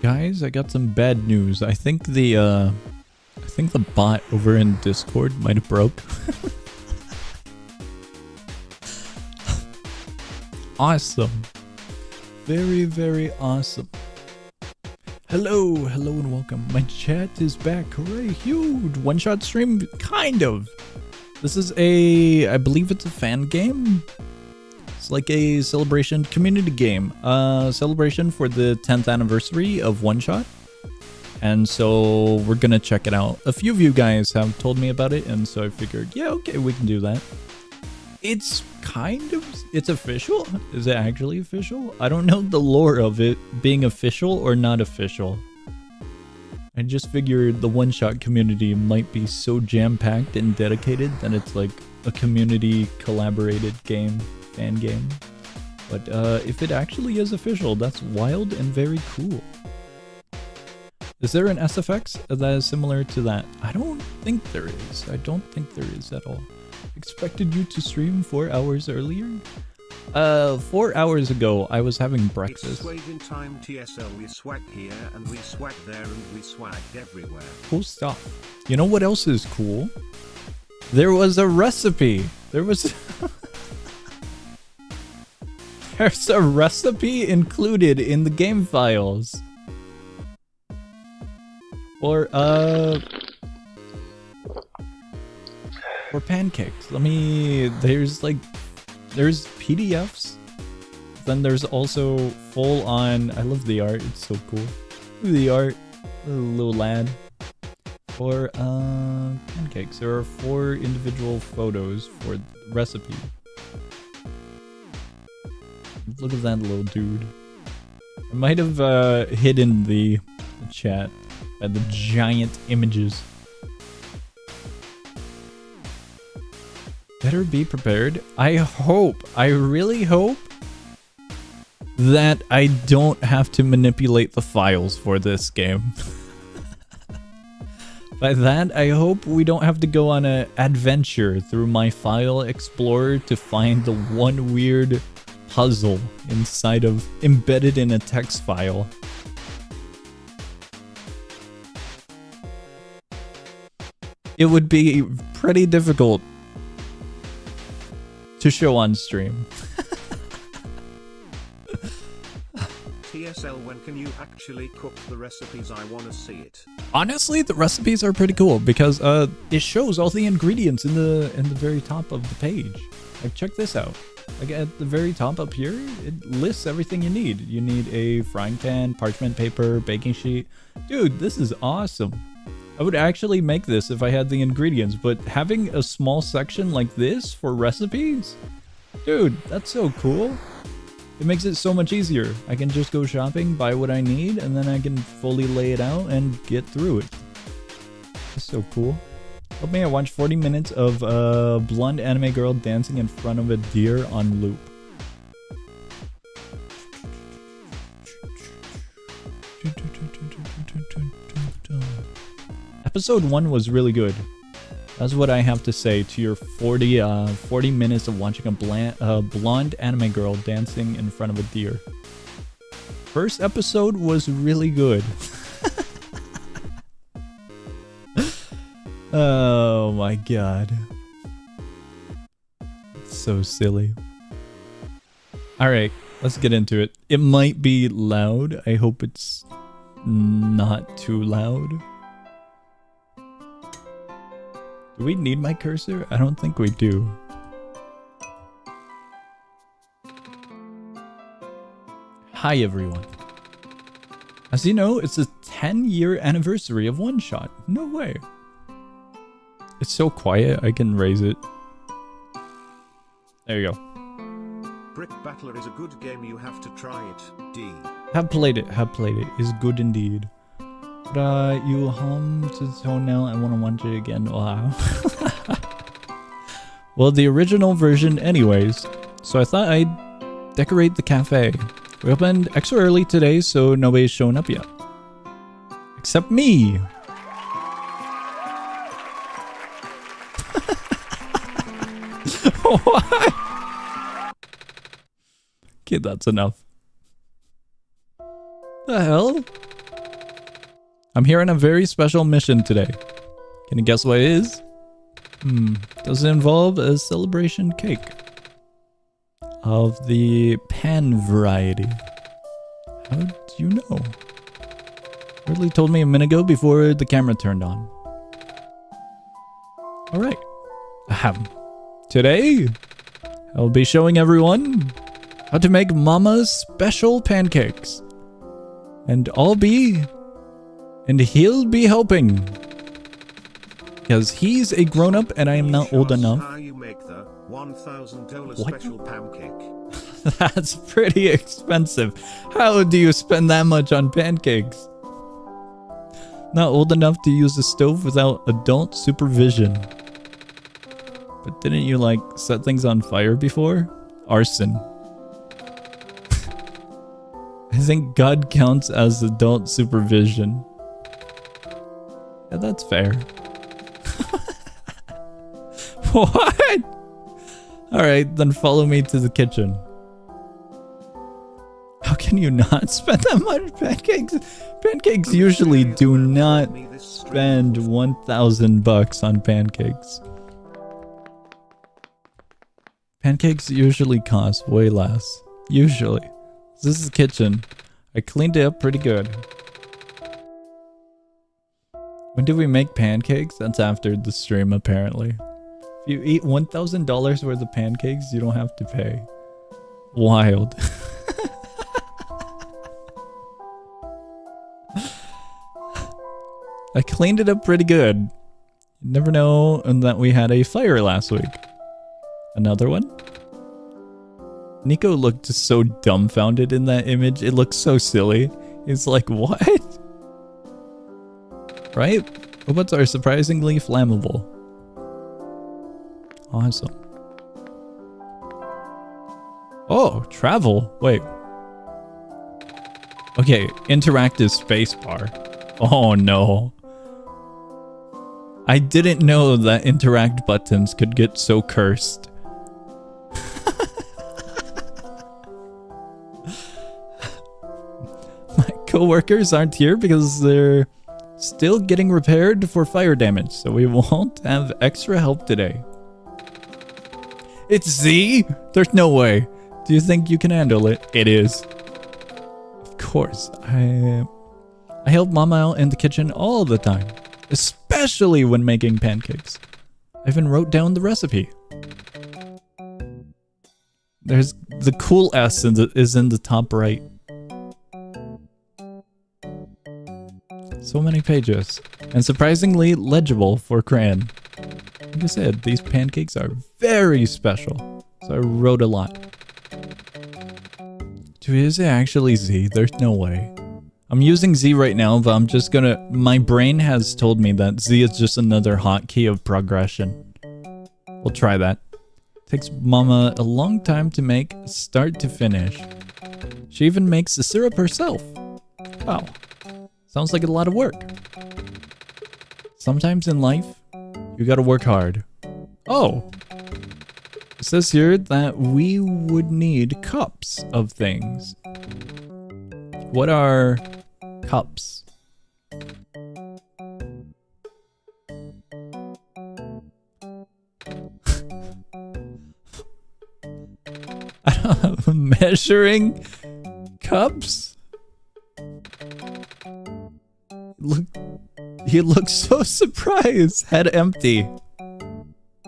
Guys, I got some bad news. I think the bot over in Discord might have broke. Awesome. Very, very awesome. Hello and welcome. My chat is back. Hooray, huge one-shot stream, kind of. This is I believe it's a fan game. It's like a celebration community game. Celebration for the 10th anniversary of OneShot. And so we're gonna check it out. A few of you guys have told me about it, and so I figured, yeah, okay, we can do that. It's it's official. Is it actually official? I don't know the lore of it being official or not official. I just figured the one-shot community might be so jam-packed and dedicated that it's like a community collaborated game, fan game. But if it actually is official, that's wild and very cool. Is there an SFX that is similar to that? I don't think there is. I don't think there is at all. Expected you to stream 4 hours earlier? 4 hours ago, I was having breakfast. It's Swagin time TSL, we swag here and we swag there and we swag everywhere. Cool stuff. You know what else is cool? There was a recipe. There's a recipe included in the game files. Or pancakes. There's PDFs. Then there's also full on, I love the art, it's so cool. The art, the little lad. For pancakes, there are 4 individual photos for the recipe. Look at that little dude. I might have hidden the chat by the giant images. Better be prepared. I really hope that I don't have to manipulate the files for this game. By that, I hope we don't have to go on an adventure through my file explorer to find the one weird puzzle embedded in a text file. It would be pretty difficult to show on stream. TSL, when can you actually cook the recipes? I want to see it. Honestly, the recipes are pretty cool because it shows all the ingredients in the very top of the page. Like, check this out. Like, at the very top up here, it lists everything you need. You need a frying pan, parchment paper, baking sheet. Dude, this is awesome. I would actually make this if I had the ingredients, but having a small section like this for recipes? Dude, that's so cool. It makes it so much easier. I can just go shopping, buy what I need, and then I can fully lay it out and get through it. That's so cool. Help me, I watched 40 minutes of a blonde anime girl dancing in front of a deer on loop. Episode 1 was really good. That's what I have to say to your 40 minutes of watching a blonde anime girl dancing in front of a deer. First episode was really good. Oh my god. It's so silly. Alright, let's get into it. It might be loud. I hope it's not too loud. Do we need my cursor? I don't think we do. Hi everyone. As you know, it's the 10-year anniversary of OneShot. No way. It's so quiet, I can raise it. There you go. Brick Battler is a good game, you have to try it. D. Have played it. It's good indeed. But you hum to the toenail, I want to watch it again. Wow. Well, the original version anyways. So I thought I'd decorate the cafe. We opened extra early today, so nobody's shown up yet. Except me. What? Okay, that's enough. The hell? I'm here on a very special mission today. Can you guess what it is? Does it involve a celebration cake of the pan variety? How do you know? Ridley told me a minute ago before the camera turned on. Alright. Today, I'll be showing everyone how to make Mama's special pancakes. And he'll be helping. Because he's a grown-up and I am not old enough. How you make the $1,000 What? special pancake. That's pretty expensive. How do you spend that much on pancakes? Not old enough to use the stove without adult supervision. But didn't you like set things on fire before? Arson. I think God counts as adult supervision. Yeah, that's fair. What? Alright, then follow me to the kitchen. How can you not spend that much pancakes? Pancakes usually do not spend $1,000 on pancakes. Pancakes usually cost way less. Usually. This is the kitchen. I cleaned it up pretty good. When did we make pancakes? That's after the stream, apparently. If you eat $1,000 worth of pancakes, you don't have to pay. Wild. I cleaned it up pretty good. You never know that we had a fire last week. Another one? Nico looked so dumbfounded in that image. It looks so silly. He's like, what? Right? Robots are surprisingly flammable. Awesome. Oh, travel. Wait. Okay, interactive spacebar. Oh no. I didn't know that interact buttons could get so cursed. My coworkers aren't here because they're still getting repaired for fire damage, so we won't have extra help today. It's Z? There's no way. Do you think you can handle it? It is. Of course. I help Mama out in the kitchen all the time, especially when making pancakes. I even wrote down the recipe. There's the cool S is in the top right. So many pages, and surprisingly legible for crayon. Like I said, these pancakes are very special, so I wrote a lot. Dude, is it actually Z? There's no way. I'm using Z right now, but I'm just gonna... My brain has told me that Z is just another hotkey of progression. We'll try that. Takes Mama a long time to make, start to finish. She even makes the syrup herself. Wow. Sounds like a lot of work. Sometimes in life, you gotta work hard. Oh! It says here that we would need cups of things. What are cups? I don't know, measuring cups? Look, he looks so surprised. Head empty.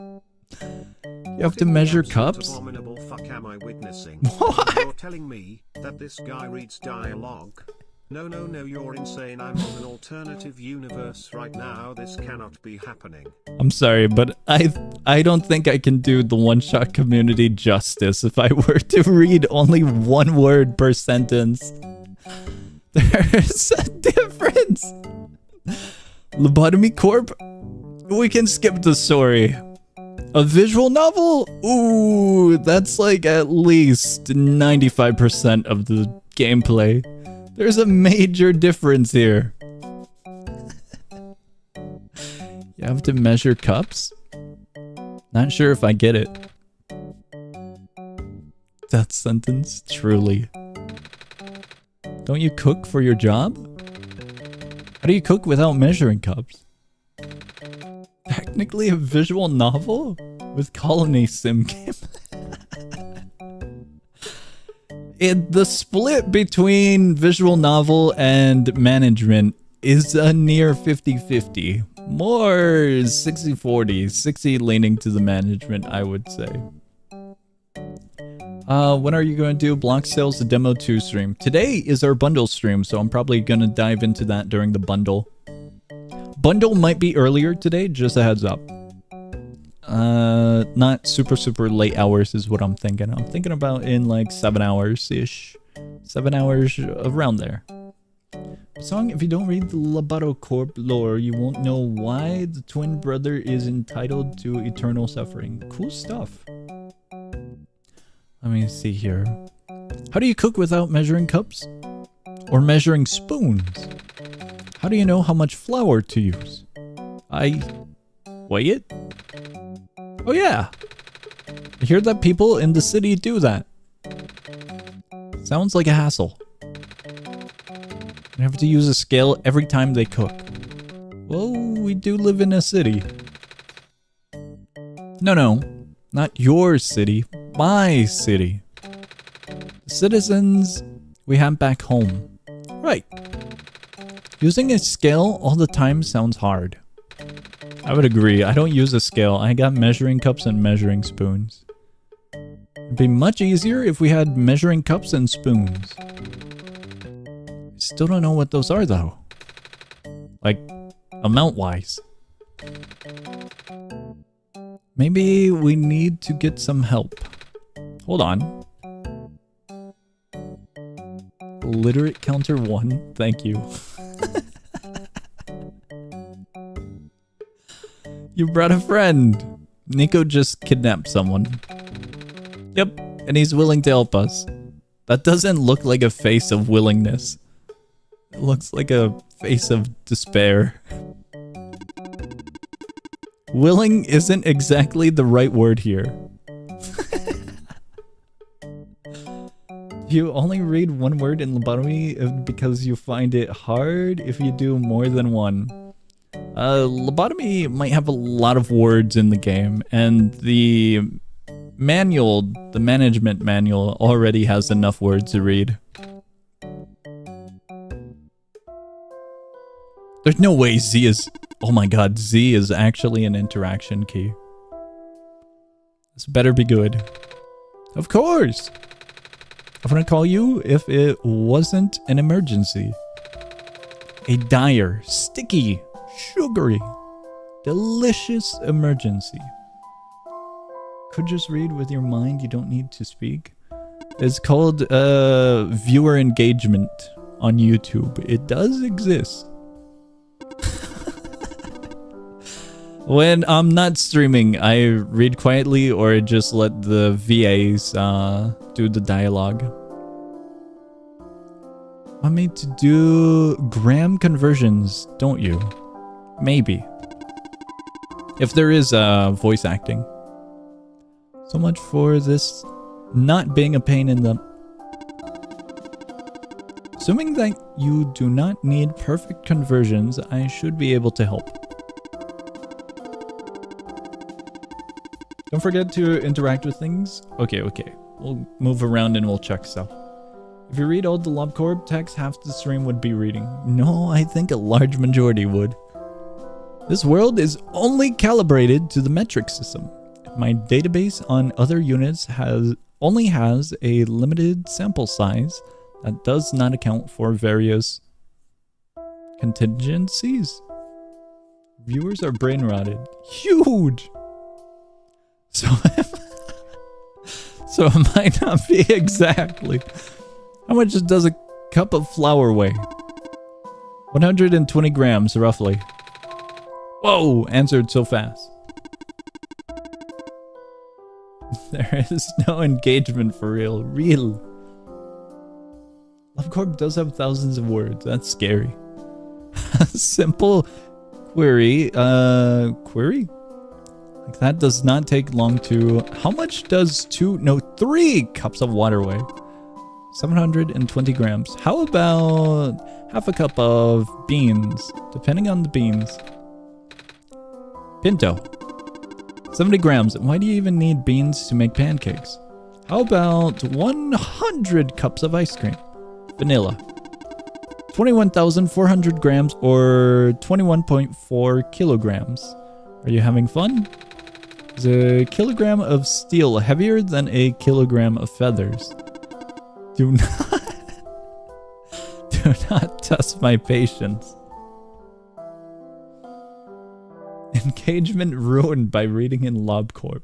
You have to measure cups? Abominable fuck am I witnessing? What? You're telling me that this guy reads dialogue? No, you're insane. I'm on an alternative universe right now. This cannot be happening. I'm sorry, but I don't think I can do the one-shot community justice if I were to read only one word per sentence. There's a difference. Lobotomy Corp? We can skip the story. A visual novel? Ooh, that's like at least 95% of the gameplay. There's a major difference here. You have to measure cups? Not sure if I get it. That sentence, truly. Don't you cook for your job? How do you cook without measuring cups? Technically a visual novel with colony sim game. The split between visual novel and management is a near 50-50. More 60-40, 60 leaning to the management, I would say. When are you going to do Block Sales the Demo 2 stream? Today is our bundle stream, so I'm probably going to dive into that during the bundle. Bundle might be earlier today, just a heads up. Not super late hours is what I'm thinking. I'm thinking about in like 7 hours-ish. 7 hours around there. Song, if you don't read the Loboto Corp lore, you won't know why the twin brother is entitled to eternal suffering. Cool stuff. Let me see here. How do you cook without measuring cups? Or measuring spoons? How do you know how much flour to use? I weigh it? Oh yeah! I hear that people in the city do that. Sounds like a hassle. They have to use a scale every time they cook. Well, we do live in a city. No, not your city, my city. The citizens we have back home. Right. Using a scale all the time sounds hard. I would agree. I don't use a scale. I got measuring cups and measuring spoons. It'd be much easier if we had measuring cups and spoons. Still don't know what those are though. Like, amount-wise. Maybe we need to get some help. Hold on. Literate counter 1, thank you. You brought a friend. Nico just kidnapped someone. Yep, and he's willing to help us. That doesn't look like a face of willingness. It looks like a face of despair. Willing isn't exactly the right word here. You only read one word in lobotomy because you find it hard if you do more than one. Lobotomy might have a lot of words in the game, and the manual, the management manual, already has enough words to read. There's no way Z is... Oh my god, Z is actually an interaction key. This better be good. Of course! I'm gonna call you if it wasn't an emergency. A dire, sticky, sugary, delicious emergency. Could just read with your mind, you don't need to speak. It's called viewer engagement on YouTube. It does exist. When I'm not streaming, I read quietly or just let the VAs do the dialogue. Want me to do gram conversions, don't you? Maybe. If there is voice acting. So much for this not being a pain in the... Assuming that you do not need perfect conversions, I should be able to help. Don't forget to interact with things. Okay. We'll move around and we'll check stuff. If you read all the LobCorp text, half the stream would be reading. No, I think a large majority would. This world is only calibrated to the metric system. My database on other units only has a limited sample size that does not account for various contingencies. Viewers are brain rotted. Huge! So it might not be exactly. How much does a cup of flour weigh? 120 grams, roughly. Whoa, answered so fast. There is no engagement for real. LoveCorp does have thousands of words. That's scary. Simple query. Query? Like that does not take long to... How much does 3 cups of water weigh? 720 grams. How about half a cup of beans, depending on the beans. Pinto. 70 grams. Why do you even need beans to make pancakes? How about 100 cups of ice cream? Vanilla. 21,400 grams or 21.4 kilograms. Are you having fun? Is a kilogram of steel heavier than a kilogram of feathers? Do not test my patience. Engagement ruined by reading in LobCorp.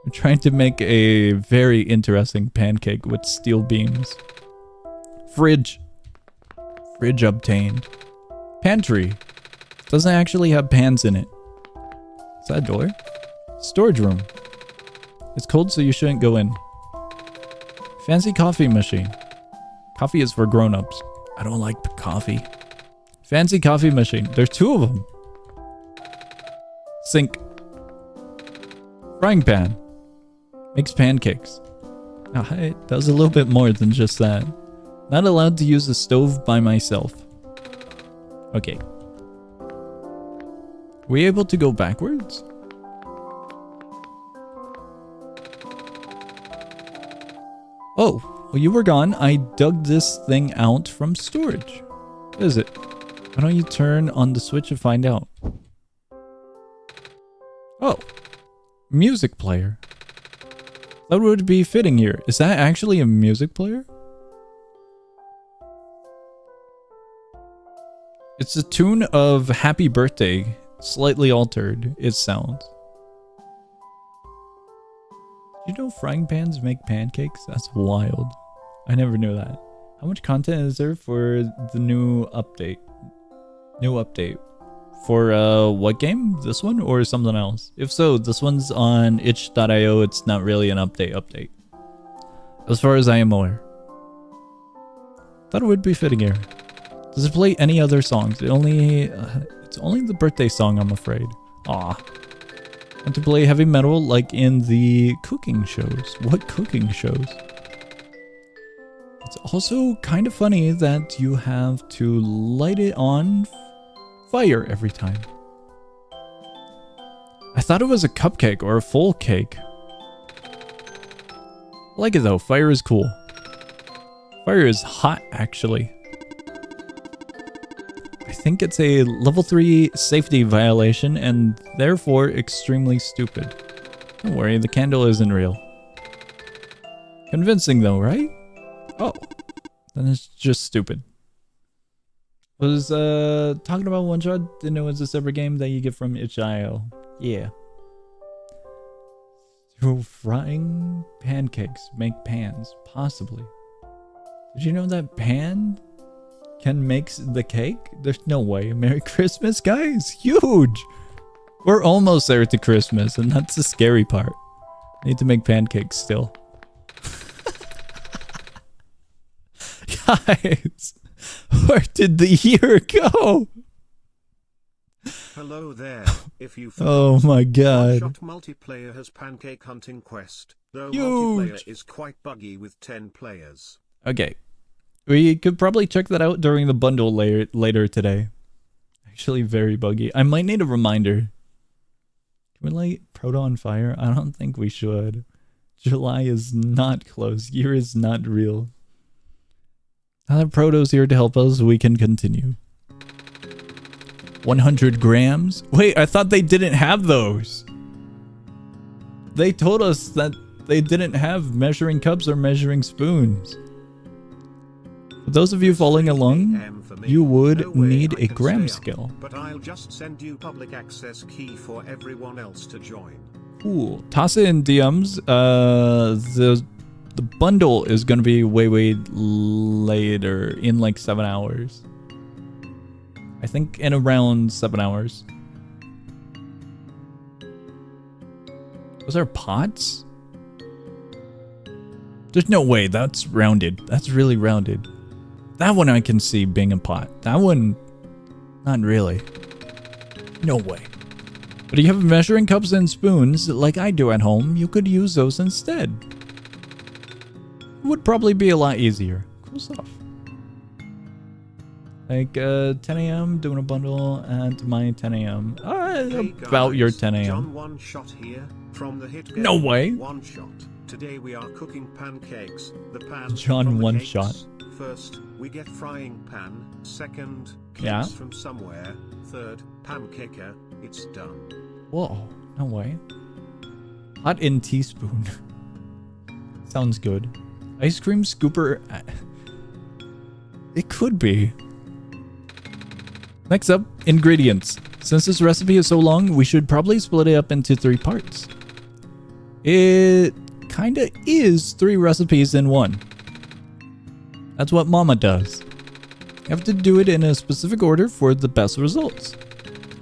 I'm trying to make a very interesting pancake with steel beams. Fridge. Fridge obtained. Pantry. Doesn't actually have pans in it. Is that a door? Storage room. It's cold, so you shouldn't go in. Fancy coffee machine. Coffee is for grown-ups. I don't like coffee. Fancy coffee machine. There's 2 of them. Sink. Frying pan. Makes pancakes. It does a little bit more than just that. Not allowed to use the stove by myself. Okay. Were we able to go backwards? Oh, well, you were gone. I dug this thing out from storage. What is it? Why don't you turn on the switch and find out? Oh, music player. That would be fitting here. Is that actually a music player? It's a tune of Happy Birthday, slightly altered, it sounds. You know frying pans make pancakes? That's wild. I never knew that. How much content is there for the new update? For what game? This one or something else? If so, this one's on itch.io. It's not really an update. As far as I am aware. Thought it would be fitting here. Does it play any other songs? It's only the birthday song, I'm afraid. Aw. Want to play heavy metal like in the cooking shows? What cooking shows? It's also kind of funny that you have to light it on fire every time. I thought it was a cupcake or a full cake. I like it though. Fire is cool. Fire is hot, actually. I think it's a level 3 safety violation and therefore extremely stupid. Don't worry, the candle isn't real. Convincing though, right? Oh, then it's just stupid. Was talking about OneShot, didn't know it was a separate game that you get from itch.io. Yeah. Through frying pancakes make pans, possibly. Did you know that pan can make the cake? There's no way. Merry Christmas, guys! Huge! We're almost there to Christmas, and that's the scary part. I need to make pancakes still. Guys, where did the year go? Hello there. If you oh my god. OneShot multiplayer has pancake hunting quest, though Huge. Multiplayer is quite buggy with 10 players. Okay. We could probably check that out during the bundle later today. Actually very buggy. I might need a reminder. Can we light Proto on fire? I don't think we should. July is not close. Year is not real. Now that Proto's here to help us, we can continue. 100 grams? Wait, I thought they didn't have those. They told us that they didn't have measuring cups or measuring spoons. For those of you following along, you would need a gram scale. But I'll just send you public access key for everyone else to join. Cool. Toss it in DMs. The bundle is gonna be way later, in like 7 hours. I think in around 7 hours. Was there pots? There's no way. That's rounded. That's really rounded. That one I can see being a pot. That one, not really. No way. But if you have measuring cups and spoons like I do at home, you could use those instead. would probably be a lot easier. Cool stuff. Like 10 a.m. doing a bundle and my 10 a.m. Hey About guys, your 10 a.m. John OneShot here from the hit game No way. OneShot. Today we are cooking pancakes. The pan John from the OneShot. cakes. First, we get frying pan. Second, cakes Yeah. from somewhere. Third, pancaker. It's done. Whoa, no way. Hot in teaspoon. Sounds good. Ice cream scooper. It could be. Next up, ingredients. Since this recipe is so long, we should probably split it up into 3 parts. It kinda is 3 recipes in one. That's what Mama does. You have to do it in a specific order for the best results.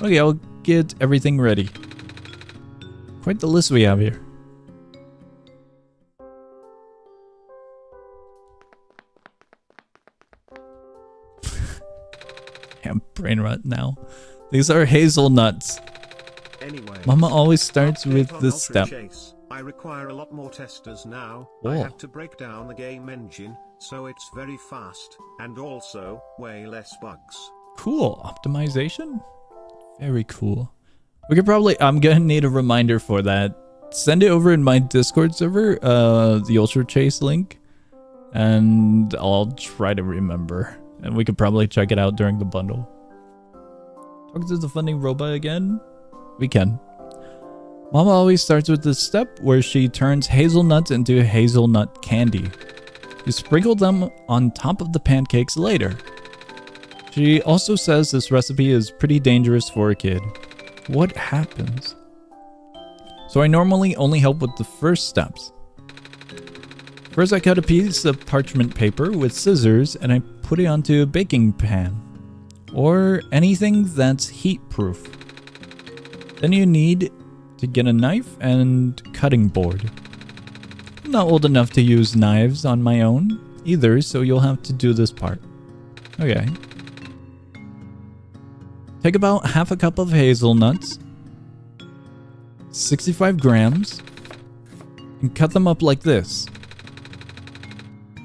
Okay, I'll get everything ready. Quite the list we have here. I'm brain rot now. These are hazelnuts. Anyway, Mama always starts with update on this Ultra step. Chase. I require a lot more testers now. Oh. I had to break down the game engine, so it's very fast, and also, way less bugs. Cool. Optimization? Very cool. We could probably... I'm gonna need a reminder for that. Send it over in my Discord server, the Ultra Chase link. And I'll try to remember. And we could probably check it out during the bundle. Talk to the funny robot again? We can. Mama always starts with this step where she turns hazelnuts into hazelnut candy. You sprinkle them on top of the pancakes later. She also says this recipe is pretty dangerous for a kid. What happens? So I normally only help with the first steps. First I cut a piece of parchment paper with scissors and I put it onto a baking pan. Or anything that's heat proof. Then you need to get a knife and cutting board. I'm not old enough to use knives on my own either, so you'll have to do this part. Okay. Take about half a cup of hazelnuts, 65 grams, and cut them up like this.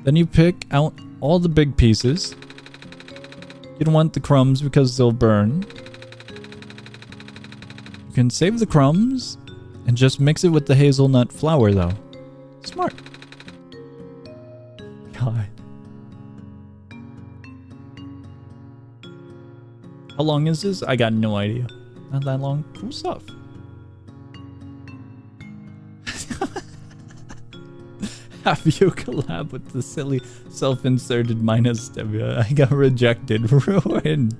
Then you pick out all the big pieces. You don't want the crumbs because they'll burn. You can save the crumbs and just mix it with the hazelnut flour though. Smart. God. How long is this? I got no idea. Not that long. Cool stuff. Have you collab with the silly self-inserted minus Stevia? I got rejected. Ruined.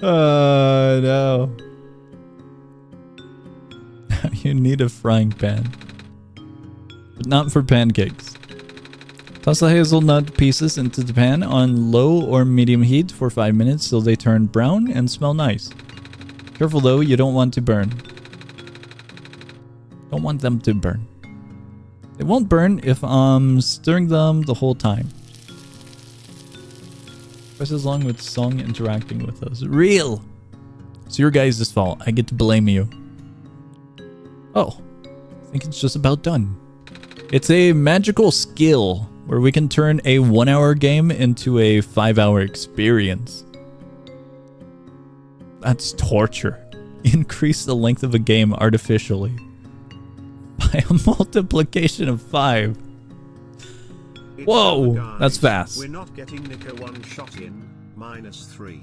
No. You need a frying pan. But not for pancakes. Toss the hazelnut pieces into the pan on low or medium heat for 5 minutes till they turn brown and smell nice. Careful though, you don't want to burn. Don't want them to burn. They won't burn if I'm stirring them the whole time. Twice as long with song interacting with us. Real! It's your guys' fault. I get to blame you. Oh. I think it's just about done. It's a magical skill where we can turn a 1-hour game into a 5-hour experience. That's torture. Increase the length of a game artificially. By a multiplication of 5. It's Whoa, guys. that's fast. We're not getting Nico one shot in, -3.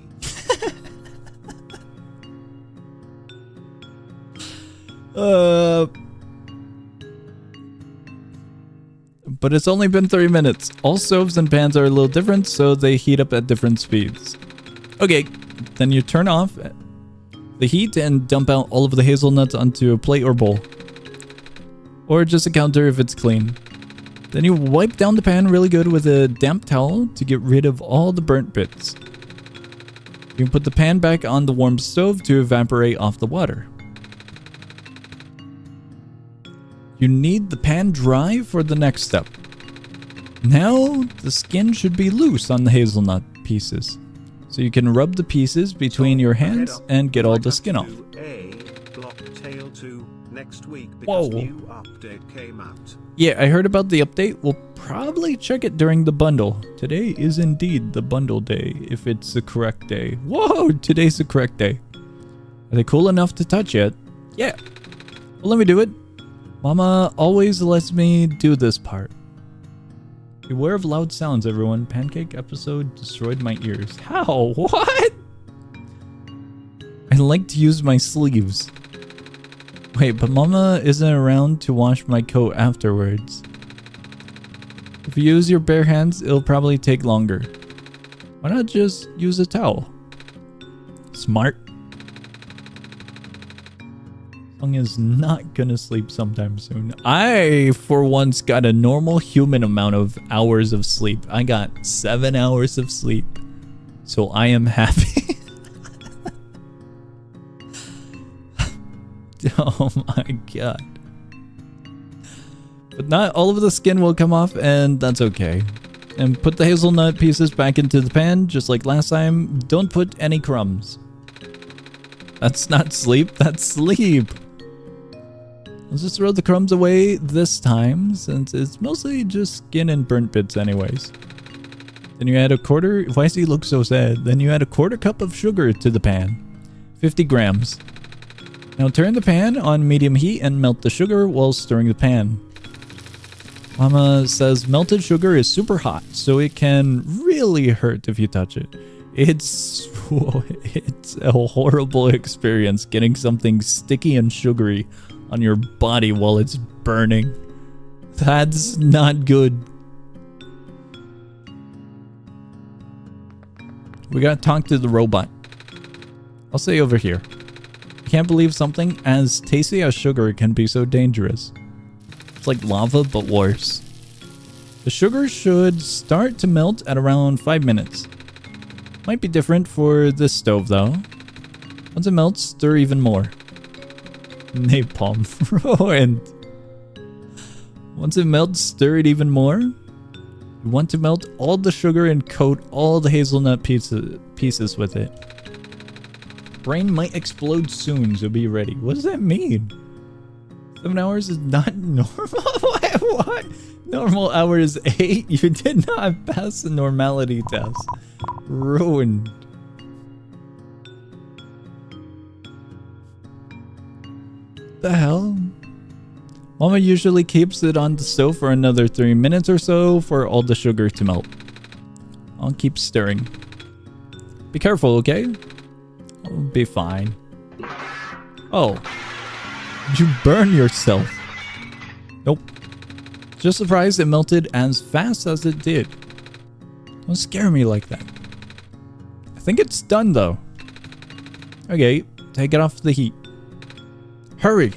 But it's only been 3 minutes. All stoves and pans are a little different, so they heat up at different speeds. Okay, then you turn off the heat and dump out all of the hazelnuts onto a plate or bowl. Or just a counter if it's clean. Then you wipe down the pan really good with a damp towel to get rid of all the burnt bits. You can put the pan back on the warm stove to evaporate off the water. You need the pan dry for the next step. Now, the skin should be loose on the hazelnut pieces. So you can rub the pieces between your hands and get all the skin off. A block tail Tale 2 next week because Whoa. new update came out. Yeah, I heard about the update. We'll probably check it during the bundle. Today is indeed the bundle day, if it's the correct day. Whoa, today's the correct day. Are they cool enough to touch it? Yeah. Well, let me do it. Mama always lets me do this part. Beware of loud sounds, everyone. Pancake episode destroyed my ears. How? What? I like to use my sleeves. Wait, but Mama isn't around to wash my coat afterwards. If you use your bare hands, it'll probably take longer. Why not just use a towel? Smart. Song is not gonna sleep sometime soon. I, for once, got a normal human amount of hours of sleep. I got 7 hours of sleep. So I am happy. Oh my god. But not all of the skin will come off, and that's okay. And put the hazelnut pieces back into the pan, just like last time. Don't put any crumbs. That's not sleep, that's sleep. Let's just throw the crumbs away this time, since it's mostly just skin and burnt bits anyways. Then you add a quarter, why does he look so sad? Then you add a quarter cup of sugar to the pan. 50 grams. Now turn the pan on medium heat and melt the sugar while stirring the pan. Mama says melted sugar is super hot, so it can really hurt if you touch it. It's a horrible experience getting something sticky and sugary on your body while it's burning. That's not good. We gotta talk to the robot. I'll say over here. Can't believe something as tasty as sugar can be so dangerous. It's like lava, but worse. The sugar should start to melt at around 5 minutes. Might be different for this stove though. Once it melts, stir even more. Napalm ruined. Once it melts, stir it even more. You want to melt all the sugar and coat all the hazelnut pieces with it. Brain might explode soon, so be ready. What does that mean? 7 hours is not normal? What? Normal hour is 8? You did not pass the normality test. Ruined. The hell? Mama usually keeps it on the stove for another 3 minutes or so for all the sugar to melt. I'll keep stirring. Be careful, okay? I'll be fine. Oh. Did you burn yourself? Nope. Just surprised it melted as fast as it did. Don't scare me like that. I think it's done though. Okay, take it off the heat. Hurry!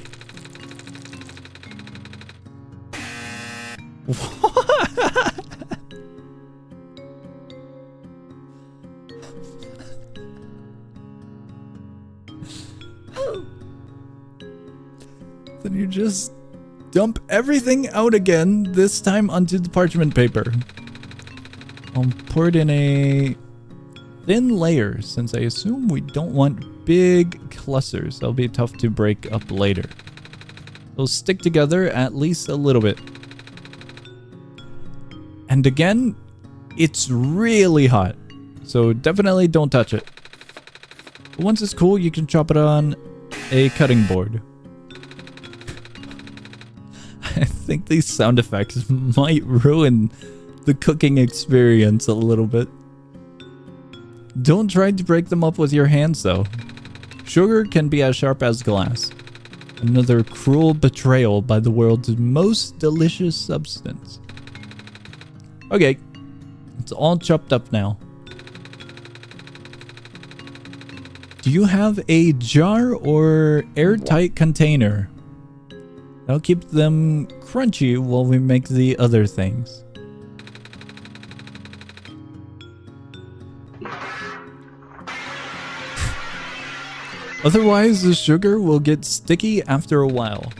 What? Then you just dump everything out again, this time onto the parchment paper. I'll pour it in a thin layer, since I assume we don't want big clusters. They'll be tough to break up later. They'll stick together at least a little bit. And again, it's really hot, so definitely don't touch it. But once it's cool, you can chop it on a cutting board. I think these sound effects might ruin the cooking experience a little bit. Don't try to break them up with your hands though. Sugar can be as sharp as glass. Another cruel betrayal by the world's most delicious substance. Okay, it's all chopped up now. Do you have a jar or airtight container? That'll keep them crunchy while we make the other things. Otherwise, the sugar will get sticky after a while.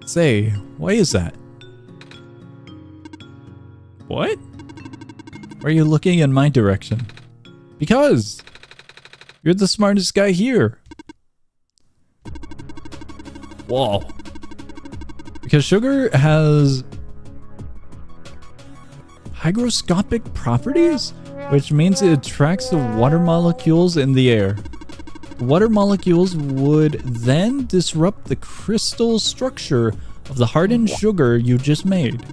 Say, why is that? What? Why are you looking in my direction? Because you're the smartest guy here. Whoa. Because sugar has hygroscopic properties, which means it attracts the water molecules in the air. The water molecules would then disrupt the crystal structure of the hardened sugar you just made.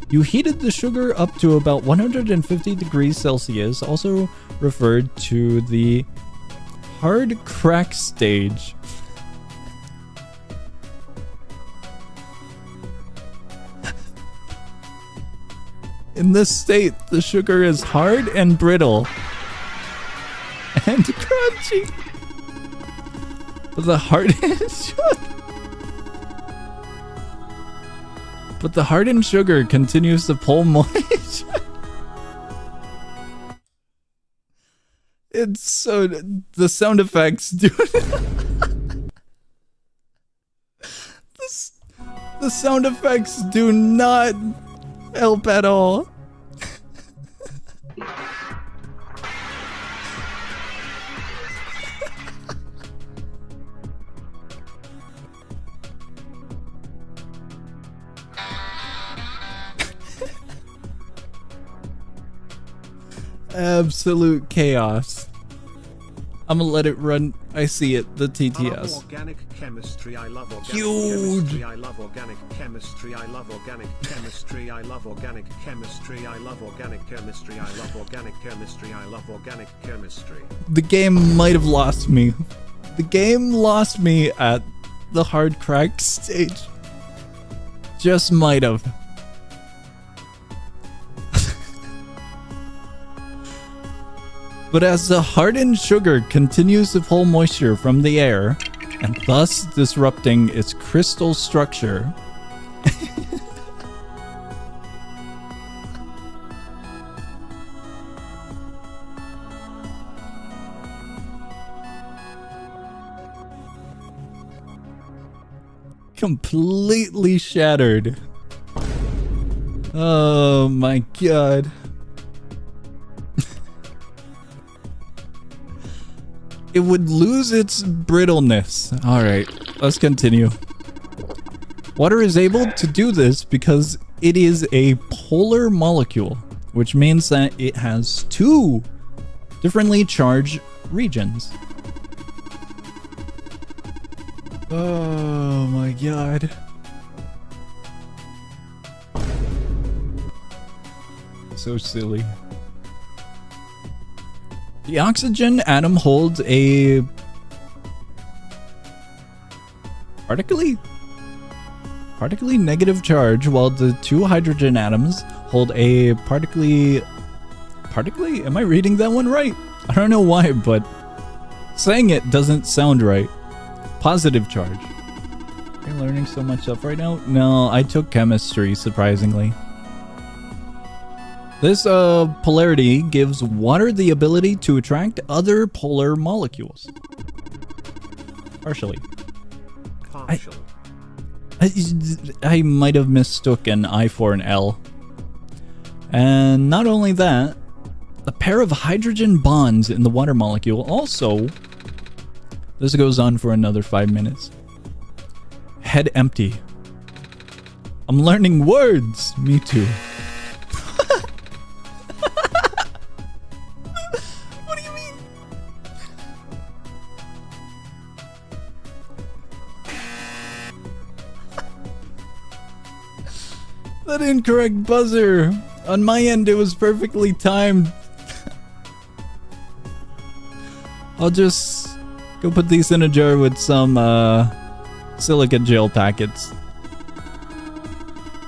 You heated the sugar up to about 150 degrees Celsius, also referred to the hard crack stage. In this state, the sugar is hard and brittle and crunchy. But the hardened sugar continues to pull moisture. It's so... The sound effects, dude. The sound effects do not help at all. Absolute chaos. I'm gonna let it run. I see it, the TTS. I love organic chemistry. I love organic Huge. chemistry. I love organic chemistry. I love organic chemistry. I love organic chemistry. I love organic chemistry. I love organic chemistry. I love organic chemistry. The game might have lost me. The game lost me at the hard crack stage. Just might have. But as the hardened sugar continues to pull moisture from the air, and thus disrupting its crystal structure, completely shattered. Oh my god. It would lose its brittleness. Alright, let's continue. Water is able to do this because it is a polar molecule, which means that it has two differently charged regions. Oh my god. So silly. The oxygen atom holds a partically negative charge, while the two hydrogen atoms hold a partically, am I reading that one right? I don't know why, but saying it doesn't sound right. Positive charge. Are you learning so much stuff right now? No, I took chemistry, surprisingly. This polarity gives water the ability to attract other polar molecules. Partially. I might have mistook an I for an L. And not only that, the pair of hydrogen bonds in the water molecule also... This goes on for another 5 minutes. Head empty. I'm learning words! Me too. That incorrect buzzer! On my end, it was perfectly timed. I'll just go put these in a jar with some silica gel packets.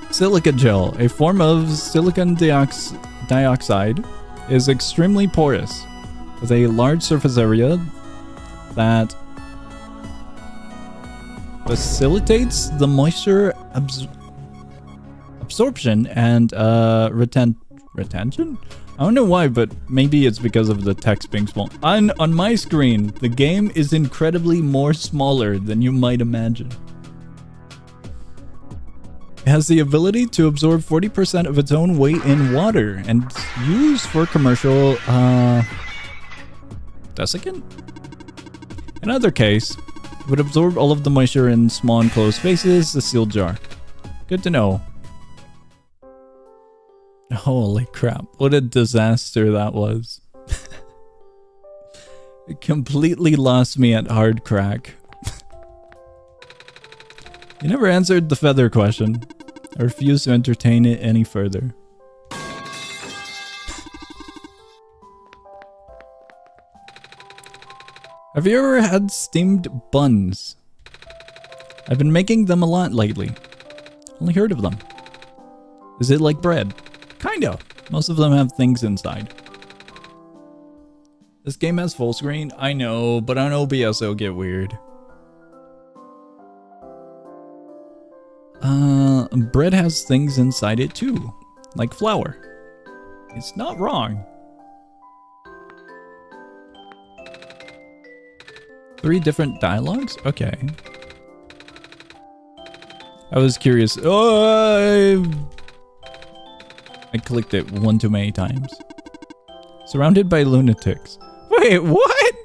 Silica gel, a form of silicon dioxide, is extremely porous, with a large surface area that facilitates the moisture absorption and retention? I don't know why, but maybe it's because of the text being small. On my screen, the game is incredibly more smaller than you might imagine. It has the ability to absorb 40% of its own weight in water and used for commercial desiccant? In either case, It would absorb all of the moisture in small enclosed spaces, the sealed jar. Good to know. Holy crap, what a disaster that was. It completely lost me at hard crack. You never answered the feather question. I refuse to entertain it any further. Have you ever had steamed buns? I've been making them a lot lately. Only heard of them. Is it like bread? Kinda. Most of them have things inside. This game has full screen? I know, but on OBS it'll get weird. Bread has things inside it too. Like flour. It's not wrong. 3 different dialogues? Okay. I was curious. Oh, I clicked it one too many times. Surrounded by lunatics. Wait, what?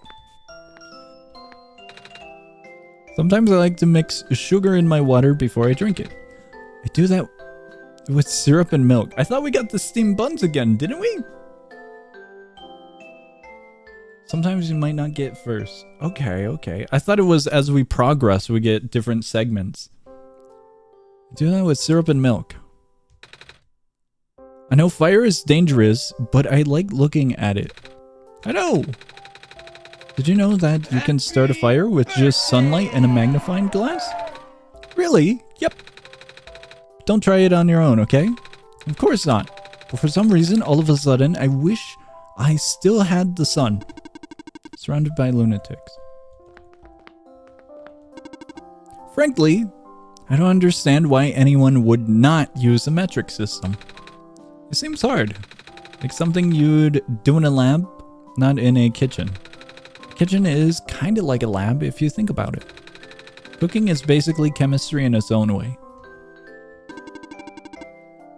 Sometimes I like to mix sugar in my water before I drink it. I do that with syrup and milk. I thought we got the steamed buns again, didn't we? Sometimes you might not get first. Okay, okay. I thought it was as we progress, we get different segments. Do that with syrup and milk. I know fire is dangerous, but I like looking at it. I know! Did you know that you can start a fire with just sunlight and a magnifying glass? Really? Yep. Don't try it on your own, okay? Of course not. But for some reason, all of a sudden, I wish I still had the sun. Surrounded by lunatics. Frankly, I don't understand why anyone would not use a metric system. It seems hard. Like something you'd do in a lab, not in a kitchen. A kitchen is kind of like a lab if you think about it. Cooking is basically chemistry in its own way.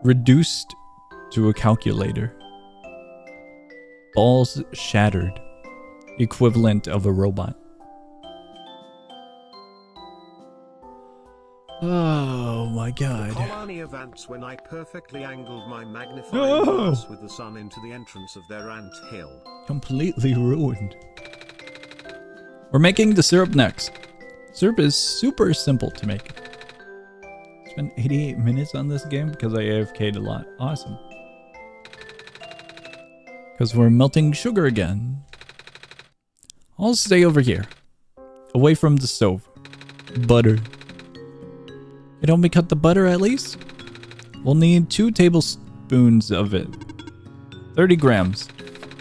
Reduced to a calculator. Balls shattered. Equivalent of a robot. Oh my god. Colony of ants when I perfectly angled my magnifying glass with the sun into the entrance of their ant hill. Completely ruined. We're making the syrup next. Syrup is super simple to make. Spent 88 minutes on this game because I AFK'd a lot. Awesome. Because we're melting sugar again. I'll stay over here. Away from the stove. Butter. Hey, don't we cut the butter at least? We'll need 2 tablespoons of it. 30 grams.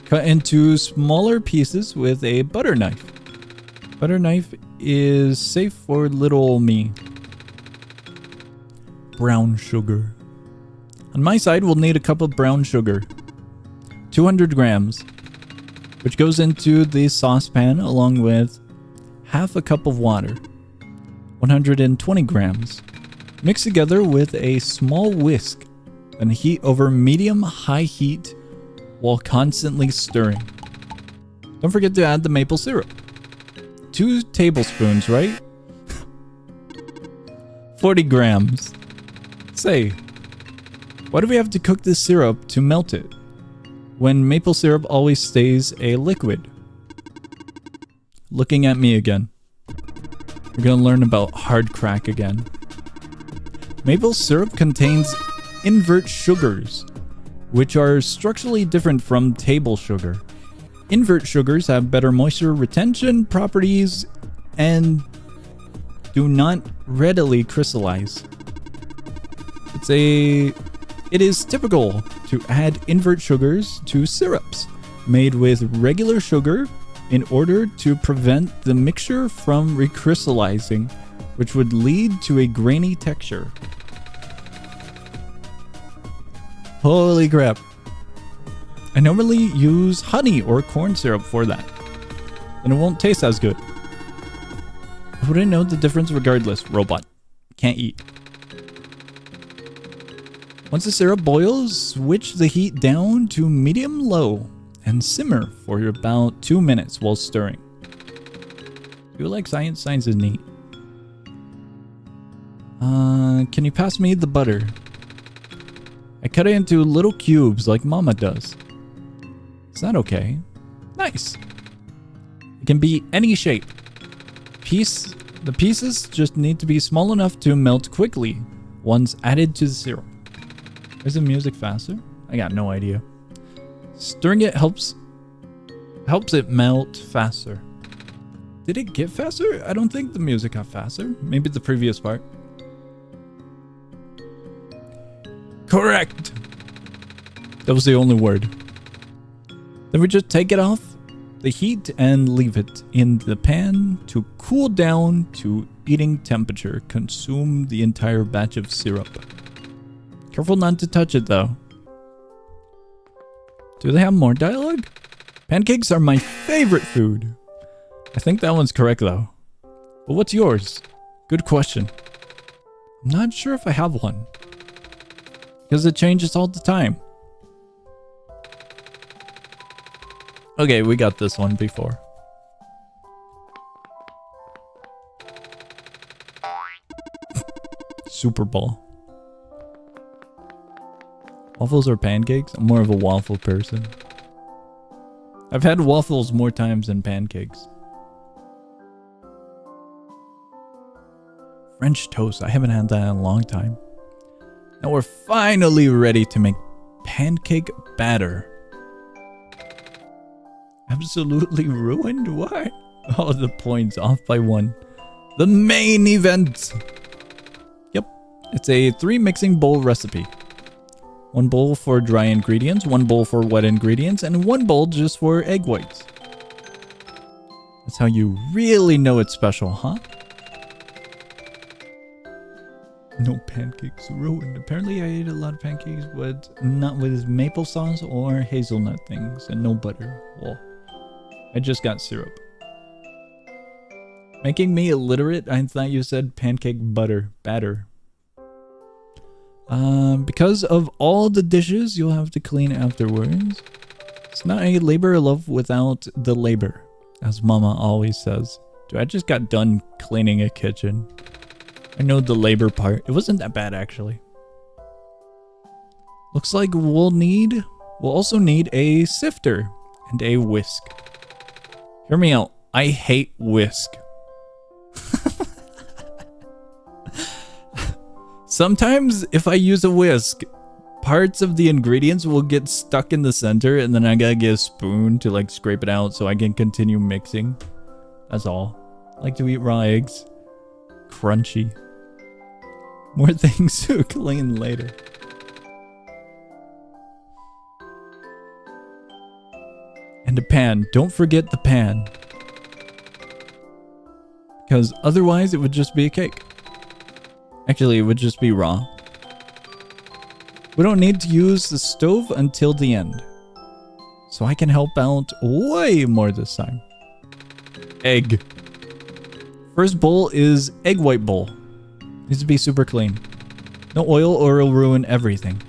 Cut into smaller pieces with a butter knife. Butter knife is safe for little me. Brown sugar. On my side, we'll need a cup of brown sugar. 200 grams. Which goes into the saucepan along with half a cup of water. 120 grams. Mix together with a small whisk and heat over medium-high heat while constantly stirring. Don't forget to add the maple syrup. 2 tablespoons, right? 40 grams. Say, why do we have to cook this syrup to melt it when maple syrup always stays a liquid? Looking at me again. We're gonna learn about hard crack again. Maple syrup contains invert sugars, which are structurally different from table sugar. Invert sugars have better moisture retention properties and do not readily crystallize. It is typical to add invert sugars to syrups made with regular sugar in order to prevent the mixture from recrystallizing, which would lead to a grainy texture. Holy crap. I normally use honey or corn syrup for that, and it won't taste as good. I wouldn't know the difference regardless. Robot. Can't eat. Once the syrup boils, switch the heat down to medium-low and simmer for about 2 minutes while stirring. Do you like science? Science is neat. Can you pass me the butter? I cut it into little cubes like Mama does. Is that okay? Nice. It can be any shape. The pieces just need to be small enough to melt quickly once added to the syrup. Is the music faster? I got no idea. Stirring it helps it melt faster. Did it get faster? I don't think the music got faster. Maybe the previous part. Correct! That was the only word. Then we just take it off the heat and leave it in the pan to cool down to eating temperature. Consume the entire batch of syrup. Careful not to touch it though. Do they have more dialogue? Pancakes are my favorite food. I think that one's correct though. But what's yours? Good question. I'm not sure if I have one. Because it changes all the time. Okay, we got this one before. Super Bowl. Waffles or pancakes? I'm more of a waffle person. I've had waffles more times than pancakes. French toast. I haven't had that in a long time. Now we're finally ready to make pancake batter. Absolutely ruined? Why? Oh, the points off by 1. The main event! Yep, it's a 3 mixing bowl recipe. 1 bowl for dry ingredients, 1 bowl for wet ingredients, and 1 bowl just for egg whites. That's how you really know it's special, huh? No pancakes, ruined. Apparently I ate a lot of pancakes, but not with maple sauce or hazelnut things, and no butter. Well, I just got syrup. Making me illiterate, I thought you said pancake batter. Because of all the dishes you'll have to clean afterwards. It's not a labor of love without the labor, as Mama always says. Dude, I just got done cleaning a kitchen. I know the labor part. It wasn't that bad, actually. Looks like we'll also need a sifter and a whisk. Hear me out. I hate whisk. Sometimes if I use a whisk, parts of the ingredients will get stuck in the center and then I gotta get a spoon to like scrape it out so I can continue mixing. That's all. I like to eat raw eggs. Crunchy. More things to clean later. And a pan. Don't forget the pan. Because otherwise it would just be a cake. Actually, it would just be raw. We don't need to use the stove until the end. So I can help out way more this time. Egg. First bowl is egg white bowl. Needs to be super clean. No oil or it'll ruin everything.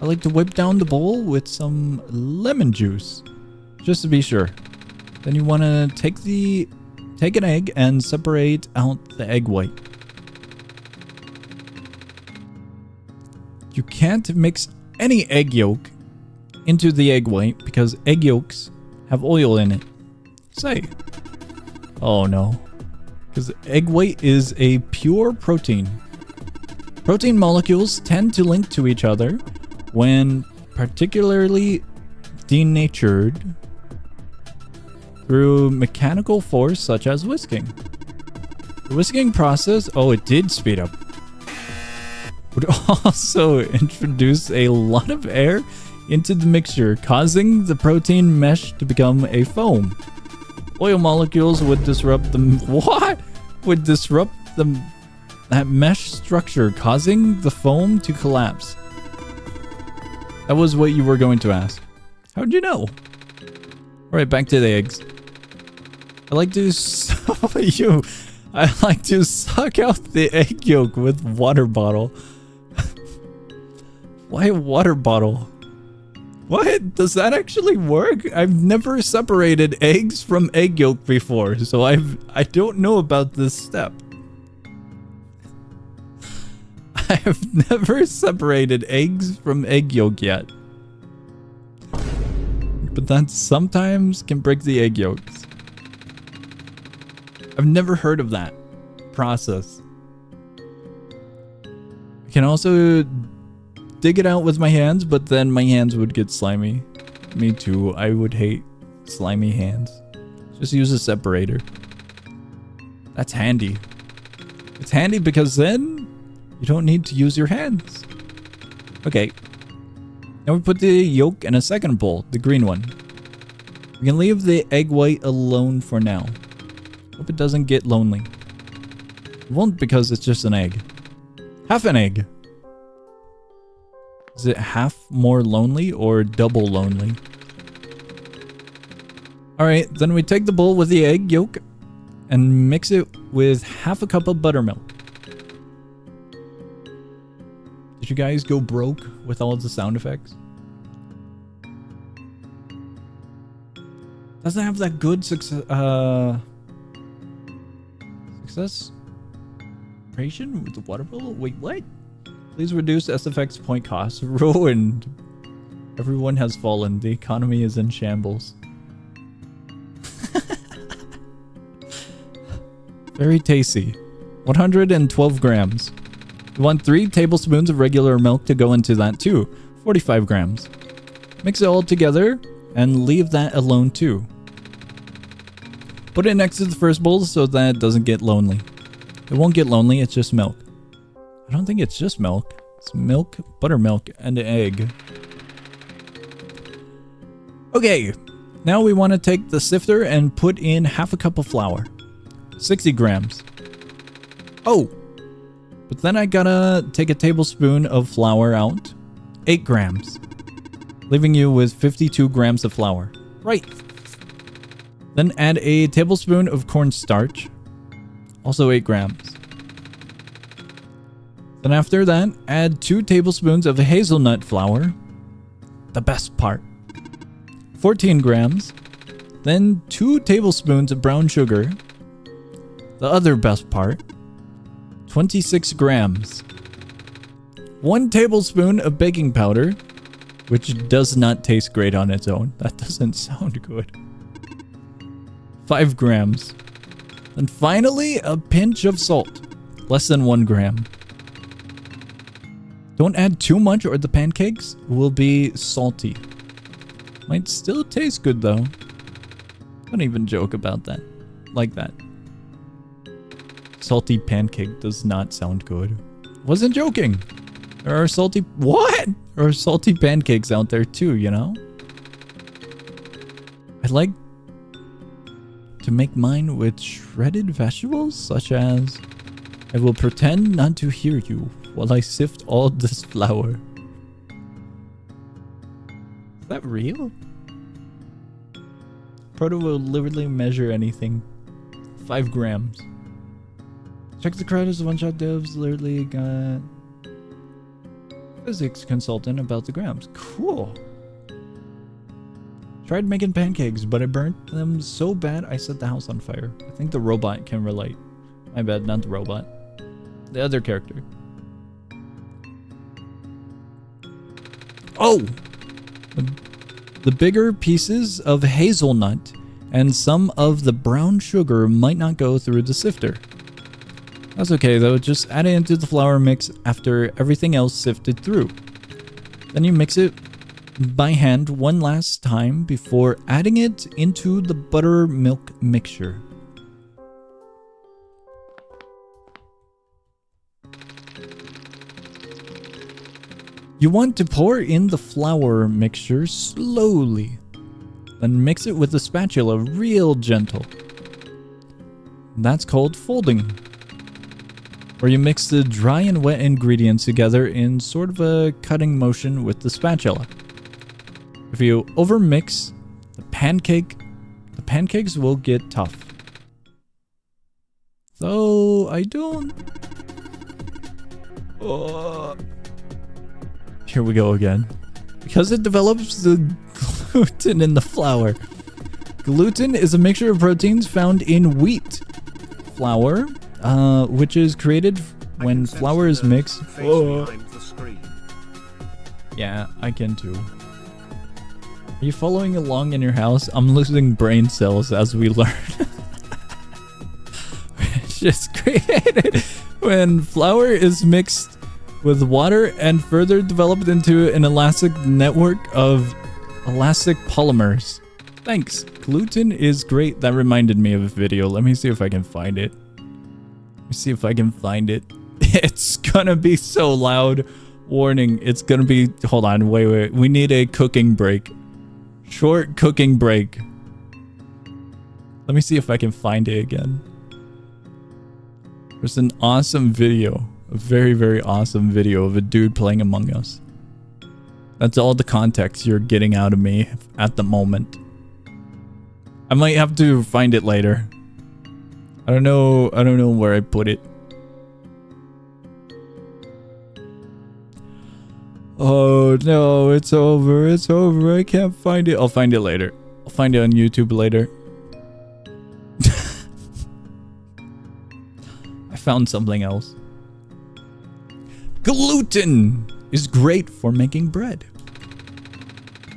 I like to whip down the bowl with some lemon juice. Just to be sure. Then you want to take an egg and separate out the egg white. You can't mix any egg yolk into the egg white because egg yolks have oil in it. Say. Oh no. Because egg white is a pure protein. Protein molecules tend to link to each other when particularly denatured through mechanical force such as whisking. The whisking process, oh, it did speed up, would also introduce a lot of air into the mixture, causing the protein mesh to become a foam. Oil molecules would disrupt that mesh structure, causing the foam to collapse. That was what you were going to ask. How'd you know? Alright, back to the eggs. I like to suck out the egg yolk with water bottle. Why a water bottle? What? Does that actually work? I've never separated eggs from egg yolk before, so I don't know about this step. I have never separated eggs from egg yolk yet. But that sometimes can break the egg yolks. I've never heard of that process. I can also dig it out with my hands, but then my hands would get slimy. Me too. I would hate slimy hands. Just use a separator. That's handy. It's handy because then you don't need to use your hands. Okay. Now we put the yolk in a second bowl, the green one. We can leave the egg white alone for now. Hope it doesn't get lonely. It won't because it's just an egg. Half an egg. Is it half more lonely or double lonely? Alright, then we take the bowl with the egg yolk and mix it with half a cup of buttermilk. Did you guys go broke with all of the sound effects? Doesn't have that good success ration with the water bottle? Wait, what? Please reduce SFX point cost. Ruined. Everyone has fallen. The economy is in shambles. Very tasty. 112 grams. You want 3 tablespoons of regular milk to go into that too. 45 grams. Mix it all together and leave that alone too. Put it next to the first bowl so that it doesn't get lonely. It won't get lonely, it's just milk. I don't think it's just milk. It's milk, buttermilk, and an egg. Okay, now we want to take the sifter and put in half a cup of flour. 60 grams. Oh, but then I gotta take a tablespoon of flour out. 8 grams. Leaving you with 52 grams of flour. Right. Then add a tablespoon of cornstarch. Also 8 grams. Then after that, add 2 tablespoons of hazelnut flour. The best part. 14 grams. Then 2 tablespoons of brown sugar. The other best part. 26 grams. 1 tablespoon of baking powder, which does not taste great on its own. That doesn't sound good. 5 grams. And finally, a pinch of salt. Less than 1 gram. Don't add too much or the pancakes will be salty. Might still taste good though. Don't even joke about that. Like that. Salty pancake does not sound good. Wasn't joking. There are salty... What? There are salty pancakes out there too, you know? I like to make mine with shredded vegetables, such as... I will pretend not to hear you while I sift all this flour. Is that real? Proto will literally measure anything. 5 grams. Check the credits. OneShot devs literally got physics consultant about the grams. Cool. Tried making pancakes, but I burnt them so bad I set the house on fire. I think the robot can relate. My bad, not the robot. The other character. Oh! The bigger pieces of hazelnut and some of the brown sugar might not go through the sifter. That's okay though, just add it into the flour mix after everything else sifted through. Then you mix it by hand one last time before adding it into the buttermilk mixture. You want to pour in the flour mixture slowly, then mix it with a spatula real gentle. That's called folding, where you mix the dry and wet ingredients together in sort of a cutting motion with the spatula. If you overmix the pancakes will get tough. Though I don't... Here we go again. Because it develops the gluten in the flour. Gluten is a mixture of proteins found in wheat flour, which is created when flour is mixed. Yeah, I can too. Are you following along in your house? I'm losing brain cells as we learn. It's just created when flour is mixed with water and further developed into an elastic network of elastic polymers. Thanks. Gluten is great. That reminded me of a video. Let me see if I can find it. Let me see if I can find it. It's gonna be so loud. Warning, it's gonna be... Hold on, wait. We need a cooking break. Short cooking break. Let me see if I can find it again. There's an awesome video. A very, very awesome video of a dude playing Among Us. That's all the context you're getting out of me at the moment. I might have to find it later. I don't know where I put it. Oh no, it's over. It's over. I can't find it. I'll find it later. I'll find it on YouTube later. I found something else. Gluten is great for making bread,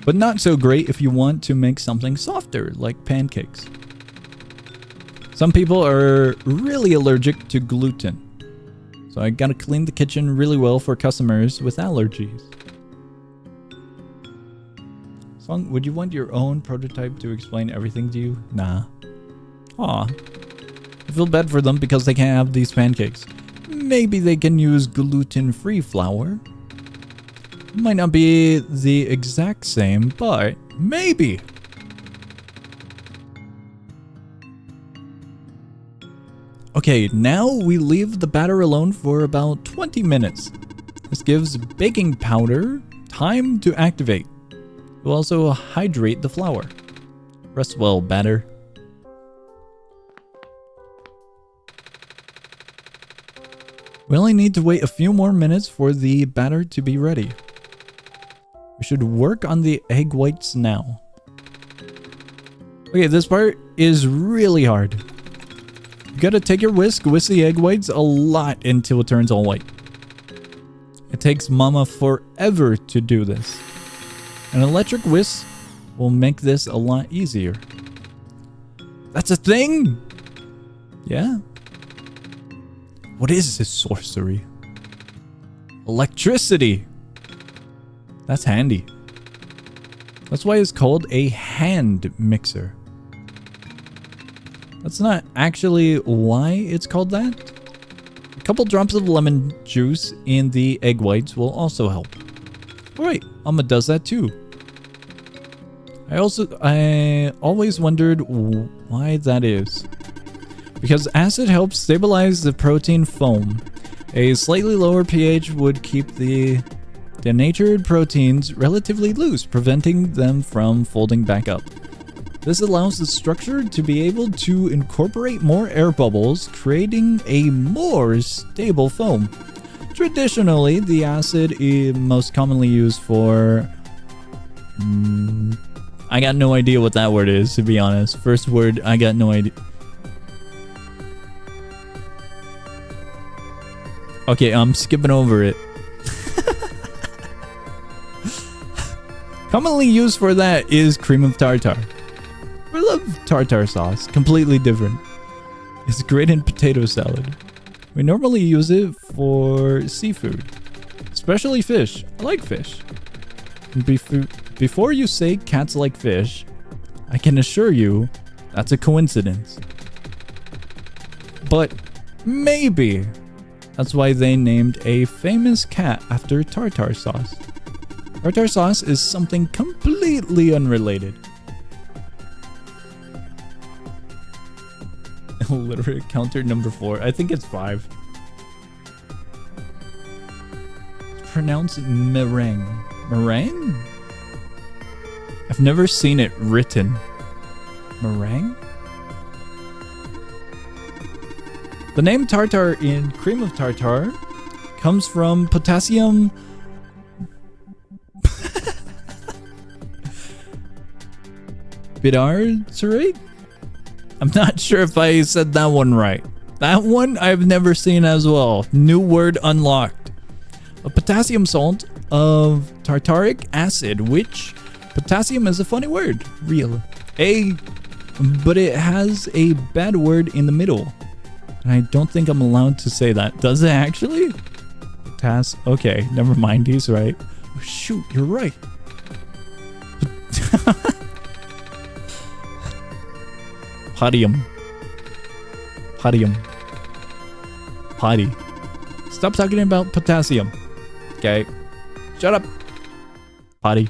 but not so great if you want to make something softer, like pancakes. Some people are really allergic to gluten, so I gotta clean the kitchen really well for customers with allergies. Song, would you want your own prototype to explain everything to you? Nah. Aw. I feel bad for them because they can't have these pancakes. Maybe they can use gluten-free flour. Might not be the exact same, but maybe. Okay, now we leave the batter alone for about 20 minutes. This gives baking powder time to activate. It will also hydrate the flour. Rest well, batter. We only need to wait a few more minutes for the batter to be ready. We should work on the egg whites now. Okay, this part is really hard. You gotta take your whisk the egg whites a lot until it turns all white. It takes mama forever to do this. An electric whisk will make this a lot easier. That's a thing? Yeah. What is this sorcery? Electricity. That's handy. That's why it's called a hand mixer. That's not actually why it's called that. A couple drops of lemon juice in the egg whites will also help. Alright, Amma does that too. I always wondered why that is. Because acid helps stabilize the protein foam. A slightly lower pH would keep the denatured proteins relatively loose, preventing them from folding back up. This allows the structure to be able to incorporate more air bubbles, creating a more stable foam. Traditionally, the acid is most commonly used for... I got no idea what that word is, to be honest. First word, I got no idea. Okay, I'm skipping over it. Commonly used for that is cream of tartar. I love tartar sauce, completely different. It's great in potato salad. We normally use it for seafood, especially fish. I like fish. Before you say cats like fish, I can assure you that's a coincidence. But maybe that's why they named a famous cat after tartar sauce. Tartar sauce is something completely unrelated. Illiterate counter number 4. I think it's 5. It's pronounced meringue. Meringue? I've never seen it written. Meringue? The name tartar in cream of tartar comes from potassium bidarterate? I'm not sure if I said that one right. That one I've never seen as well. New word unlocked. A potassium salt of tartaric acid, which potassium is a funny word. Real. But it has a bad word in the middle. And I don't think I'm allowed to say that. Does it actually? Okay, never mind. He's right. Oh, shoot, you're right. Podium. Potty. Stop talking about potassium. Okay. Shut up. Potty.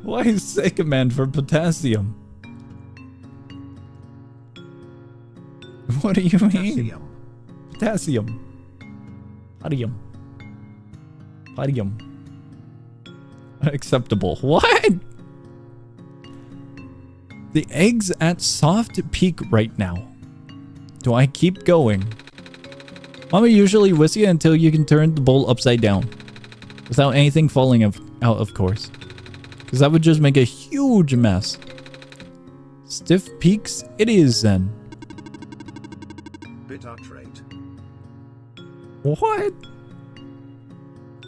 Why Sega Man for potassium? What do you mean? Potassium. Podium. Unacceptable. What? The egg's at soft peak right now. Do I keep going? Mama usually whisks you until you can turn the bowl upside down. Without anything falling out, of course. Because that would just make a huge mess. Stiff peaks it is then. Bidarterate. What?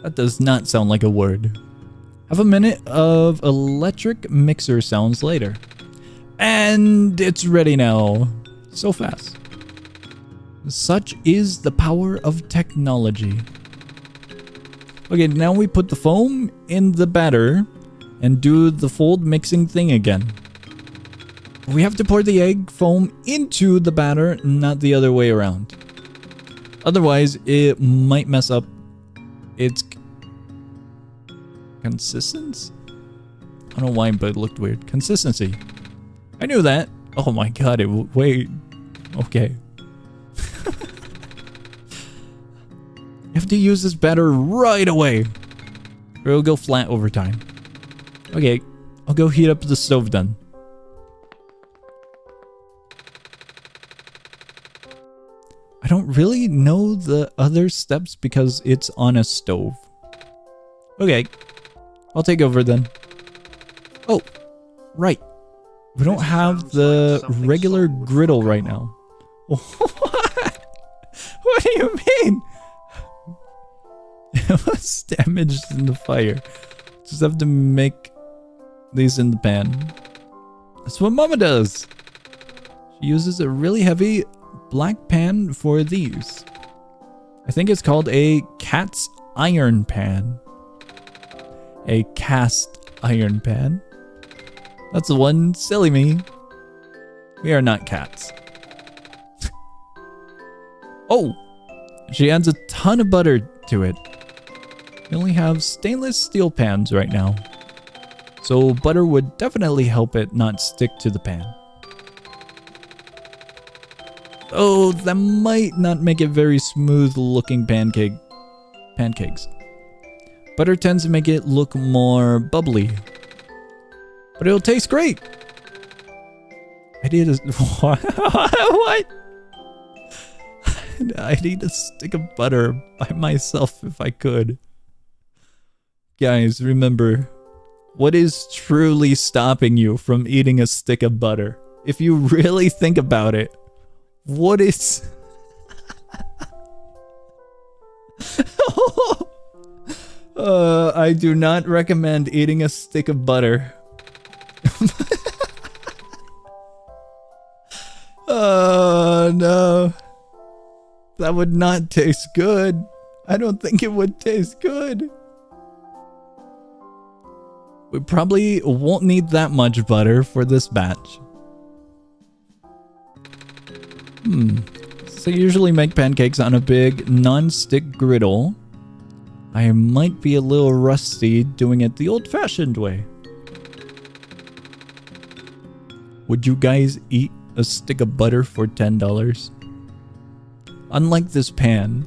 That does not sound like a word. Have a minute of electric mixer sounds later. And it's ready now. So fast. Such is the power of technology. Okay, now we put the foam in the batter and do the fold mixing thing again. We have to pour the egg foam into the batter, not the other way around. Otherwise, it might mess up its consistency? I don't know why, but it looked weird. Consistency. I knew that. Oh my god, wait. Okay. You have to use this batter right away, or it'll go flat over time. Okay, I'll go heat up the stove then. I don't really know the other steps because it's on a stove. Okay, I'll take over then. Oh, right. We don't have the regular griddle right now. What? What do you mean? It was damaged in the fire. Just have to make these in the pan. That's what Mama does. She uses a really heavy black pan for these. I think it's called a cat's iron pan. A cast iron pan. That's the one. Silly me. We are not cats. Oh! She adds a ton of butter to it. We only have stainless steel pans right now. So butter would definitely help it not stick to the pan. Oh, that might not make it very smooth looking pancakes. Butter tends to make it look more bubbly. But it'll taste great. I need a... What? I need a stick of butter by myself if I could. Guys, remember, what is truly stopping you from eating a stick of butter? If you really think about it, what is... I do not recommend eating a stick of butter. Oh, no. That would not taste good. I don't think it would taste good. We probably won't need that much butter for this batch. So I usually make pancakes on a big non-stick griddle. I might be a little rusty doing it the old-fashioned way. Would you guys eat a stick of butter for $10? Unlike this pan,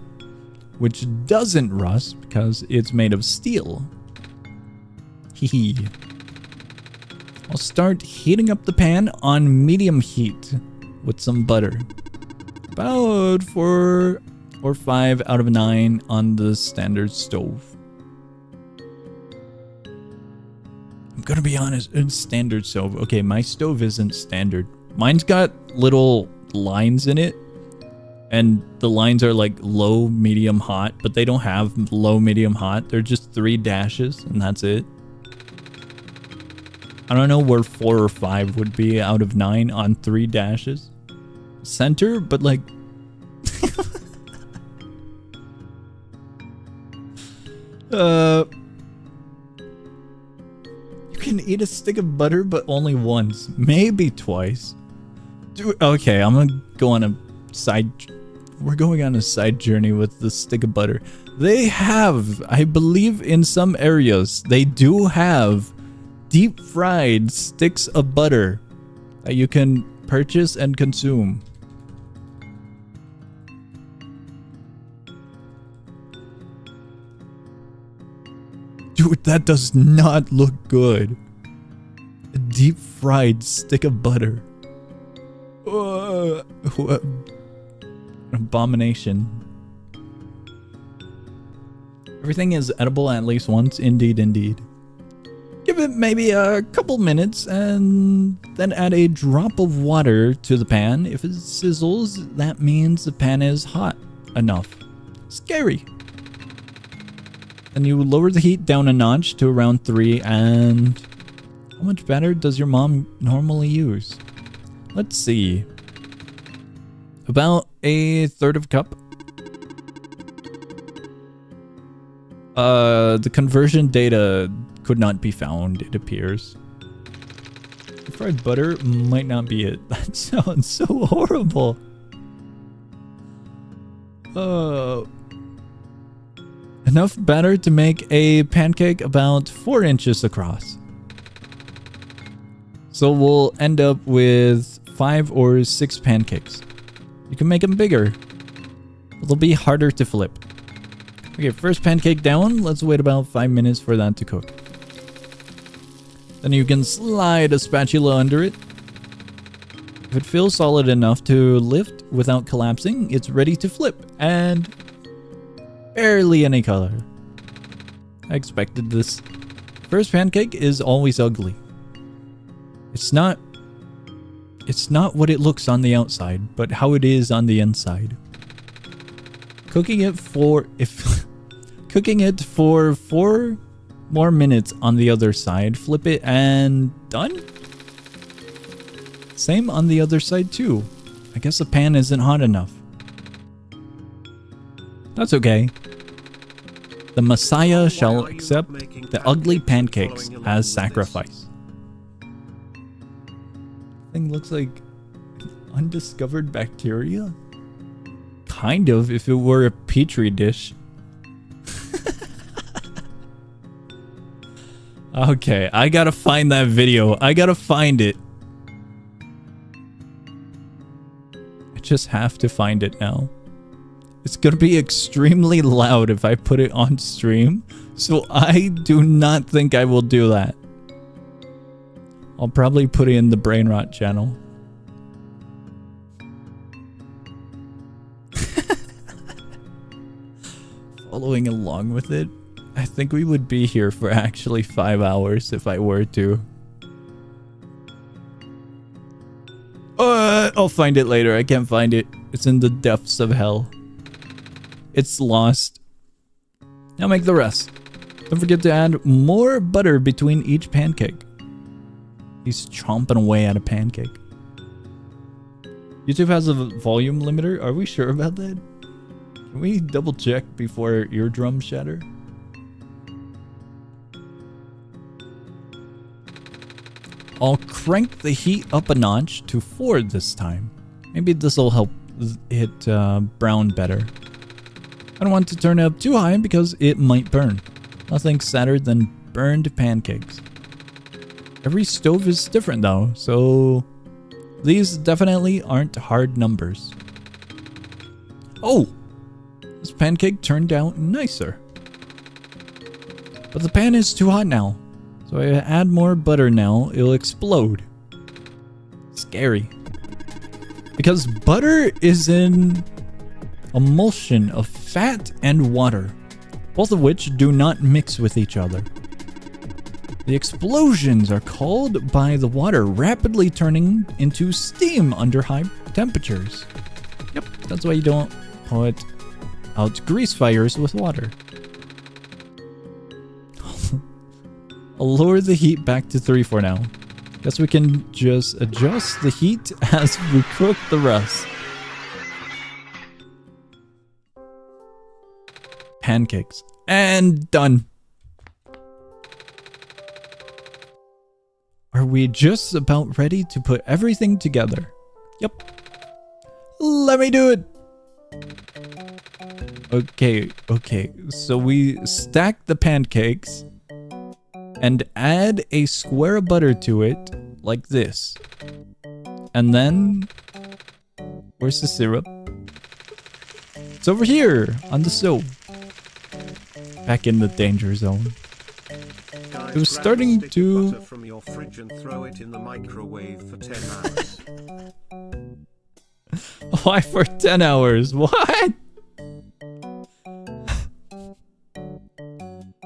which doesn't rust because it's made of steel. I'll start heating up the pan on medium heat with some butter. About 4 or 5 out of 9 on the standard stove. I'm gonna be honest, it's standard stove. Okay, my stove isn't standard. Mine's got little lines in it. And the lines are like low, medium, hot, but they don't have low, medium, hot. They're just 3 dashes, and that's it. I don't know where 4 or 5 would be out of 9 on 3 dashes. Center, but like... You can eat a stick of butter, but only once. Maybe twice. Okay, I'm gonna go on a side... We're going on a side journey with the stick of butter. They have, I believe in some areas, they do have deep fried sticks of butter that you can purchase and consume. Dude, that does not look good. A deep fried stick of butter. Abomination. Everything is edible at least once, indeed, indeed. Give it maybe a couple minutes and then add a drop of water to the pan. If it sizzles, that means the pan is hot enough. Scary. Then you lower the heat down a notch to around 3, and how much batter does your mom normally use? Let's see. About a third of a cup. The conversion data could not be found, it appears. Fried butter might not be it. That sounds so horrible. Enough batter to make a pancake about 4 inches across. So we'll end up with 5 or 6 pancakes. You can make them bigger, but they'll be harder to flip. Okay, first pancake down. Let's wait about 5 minutes for that to cook. Then you can slide a spatula under it. If it feels solid enough to lift without collapsing, it's ready to flip, and barely any color. I expected this. First pancake is always ugly. It's not what it looks on the outside, but how it is on the inside. Cooking it for 4 more minutes on the other side, flip it, and done? Same on the other side too. I guess the pan isn't hot enough. That's okay. The Messiah shall accept the ugly pancakes as sacrifice. Thing looks like undiscovered bacteria? Kind of, if it were a petri dish. Okay, I gotta find that video. I gotta find it. I just have to find it now. It's gonna be extremely loud if I put it on stream, so I do not think I will do that. I'll probably put it in the Brain Rot channel. Following along with it, I think we would be here for actually 5 hours if I were to. I'll find it later. I can't find it. It's in the depths of hell. It's lost. Now make the rest. Don't forget to add more butter between each pancake. He's chomping away at a pancake. YouTube has a volume limiter. Are we sure about that? Can we double check before eardrums shatter? I'll crank the heat up a notch to 4 this time. Maybe this will help it brown better. I don't want to turn it up too high because it might burn. Nothing sadder than burned pancakes. Every stove is different though, so these definitely aren't hard numbers. Oh! This pancake turned out nicer. But the pan is too hot now. So if I add more butter now, it'll explode. Scary. Because butter is an emulsion of fat and water, both of which do not mix with each other. The explosions are called by the water rapidly turning into steam under high temperatures. Yep, that's why you don't put out grease fires with water. I'll lower the heat back to 3 for now. Guess we can just adjust the heat as we cook the rest. Pancakes. And done. Are we just about ready to put everything together? Yep. Let me do it. Okay. So we stack the pancakes and add a square of butter to it like this. And then, where's the syrup? It's over here on the stove. Back in the danger zone. Guys, It was starting grab a stick to... of butter from your fridge and throw it in the microwave for 10 hours. Why for 10 hours? What?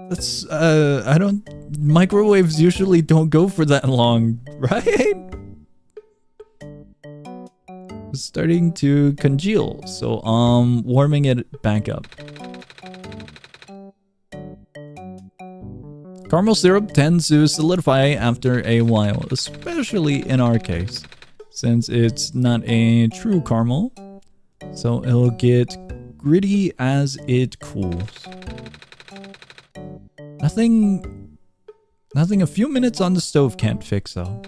That's, I don't... Microwaves usually don't go for that long, right? It's starting to congeal, so, warming it back up. Caramel syrup tends to solidify after a while, especially in our case, since it's not a true caramel, so it'll get gritty as it cools. Nothing a few minutes on the stove can't fix though.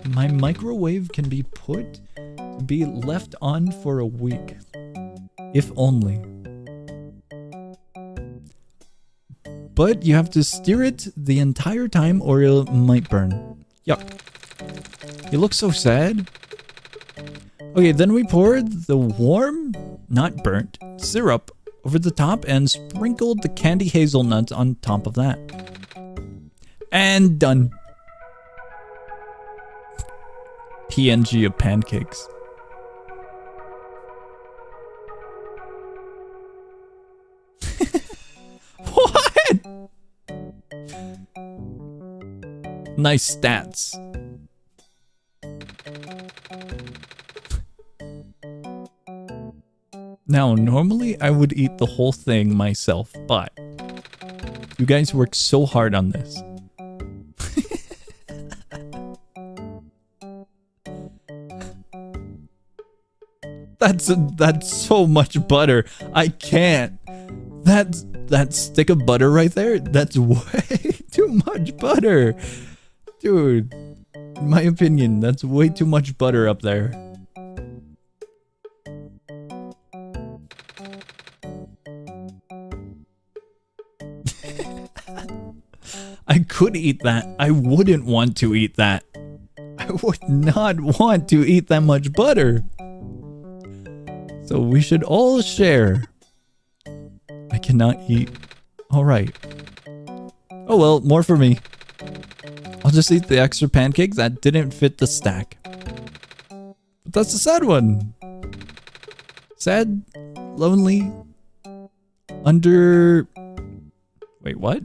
My microwave can be put to be left on for a week, if only. But you have to steer it the entire time or it might burn. Yuck. You look so sad. Okay, then we poured the warm, not burnt, syrup over the top and sprinkled the candy hazelnuts on top of that. And done. PNG of pancakes. What? Nice stats. Now, normally I would eat the whole thing myself, but you guys worked so hard on this. That's so much butter. I can't. That stick of butter right there, that's way too much butter. Dude, in my opinion, that's way too much butter up there. I could eat that. I wouldn't want to eat that. I would not want to eat that much butter. So we should all share. I cannot eat. Alright. Oh well, more for me. I'll just eat the extra pancake that didn't fit the stack. But that's a sad one. Sad, lonely, under... Wait, what?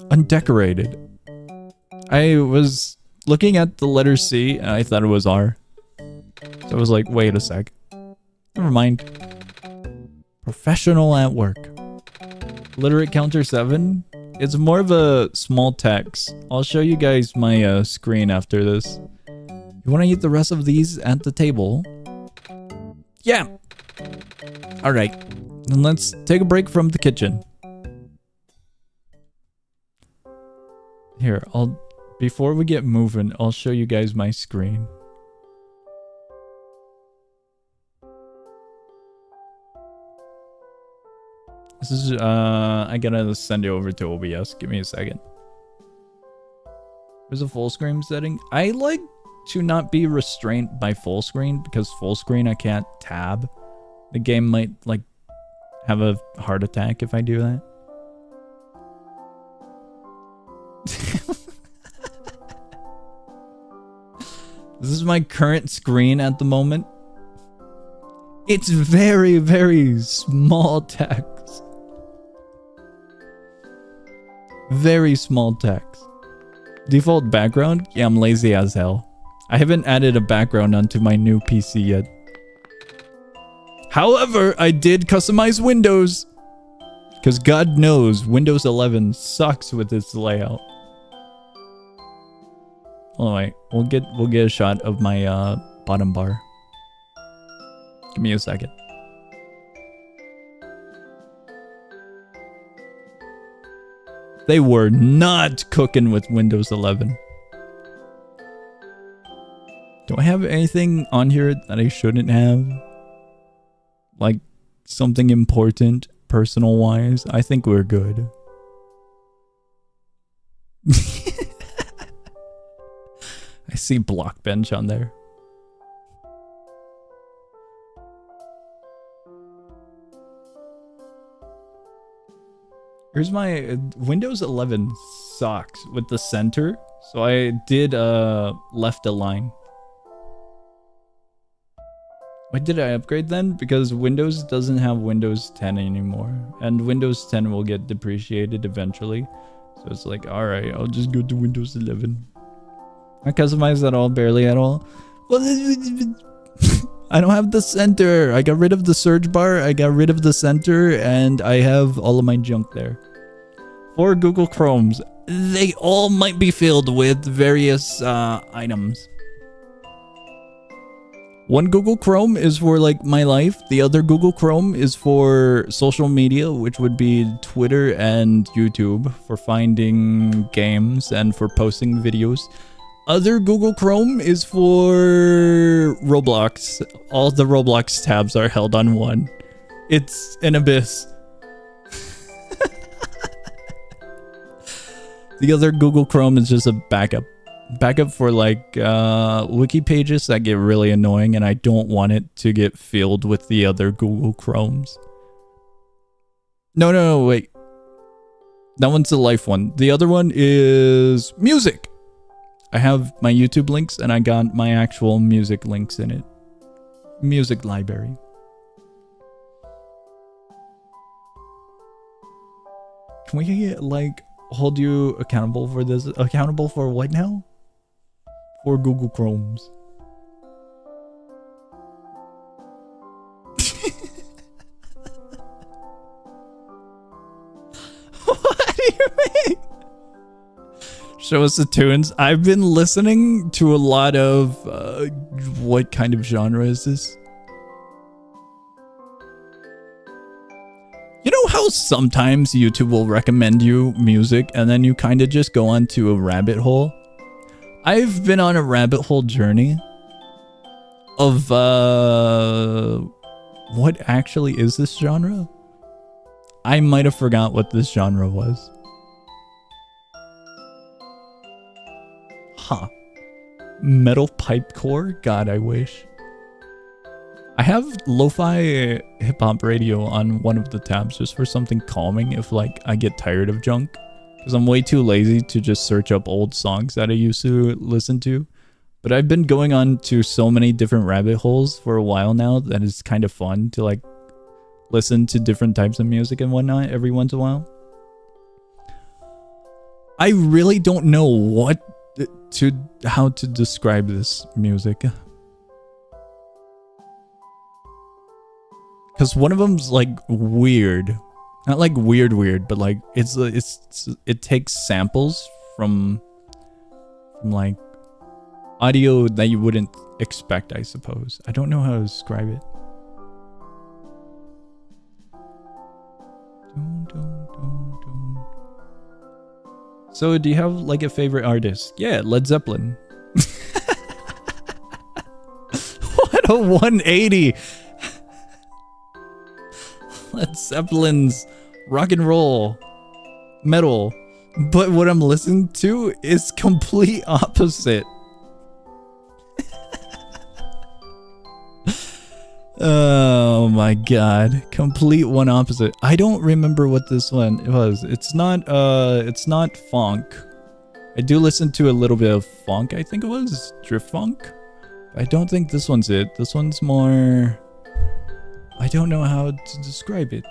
Undecorated. I was looking at the letter C and I thought it was R. So I was like, wait a sec. Never mind. Professional at work. Literate counter 7. It's more of a small text. I'll show you guys my screen after this. You want to eat the rest of these at the table? Yeah! Alright. Then let's take a break from the kitchen. Here, before we get moving, I'll show you guys my screen. This is, I gotta send it over to OBS. Give me a second. There's a full screen setting. I like to not be restrained by full screen because full screen I can't tab. The game might, like, have a heart attack if I do that. This is my current screen at the moment. It's very, very small text. Very small text. Default background? Yeah, I'm lazy as hell. I haven't added a background onto my new PC yet. However, I did customize Windows. Because God knows Windows 11 sucks with its layout. Alright, we'll get a shot of my bottom bar. Give me a second. They were not cooking with Windows 11. Do I have anything on here that I shouldn't have? Like something important, personal wise? I think we're good. I see Blockbench on there. Here's my Windows 11 sucks with the center, so I did left align. Why did I upgrade then? Because Windows doesn't have Windows 10 anymore, and Windows 10 will get depreciated eventually. So it's like, all right, I'll just go to Windows 11. I customize at all, barely at all. Well, I don't have the center. I got rid of the search bar. I got rid of the center, and I have all of my junk there. 4 Google Chromes. They all might be filled with various items. 1 Google Chrome is for like my life. The other Google Chrome is for social media, which would be Twitter and YouTube, for finding games and for posting videos. Other Google Chrome is for Roblox. All the Roblox tabs are held on one. It's an abyss. The other Google Chrome is just a backup. Backup for like wiki pages that get really annoying, and I don't want it to get filled with the other Google Chromes. No, wait. That one's the life one. The other one is music. I have my YouTube links, and I got my actual music links in it. Music library. Can we like hold you accountable for this? Accountable for what now? For Google Chromes. What do you mean? Show us the tunes. I've been listening to a lot of what kind of genre is this? You know how sometimes YouTube will recommend you music and then you kind of just go onto a rabbit hole? I've been on a rabbit hole journey of what actually is this genre? I might have forgot what this genre was. Huh. Metal pipecore? God, I wish. I have lo-fi hip-hop radio on one of the tabs just for something calming if like I get tired of junk. Because I'm way too lazy to just search up old songs that I used to listen to. But I've been going on to so many different rabbit holes for a while now that it's kind of fun to like listen to different types of music and whatnot every once in a while. I really don't know how to describe this music. Because one of them's like weird. Not like weird, but like it takes samples from like audio that you wouldn't expect, I suppose. I don't know how to describe it. So do you have like a favorite artist? Yeah, Led Zeppelin. What a 180. Led Zeppelin's rock and roll, metal. But what I'm listening to is complete opposite. Oh my god. Complete one opposite. I don't remember what this one was. It's not funk. I do listen to a little bit of funk. I think it was drift funk. I don't think this one's it. This one's more... I don't know how to describe it.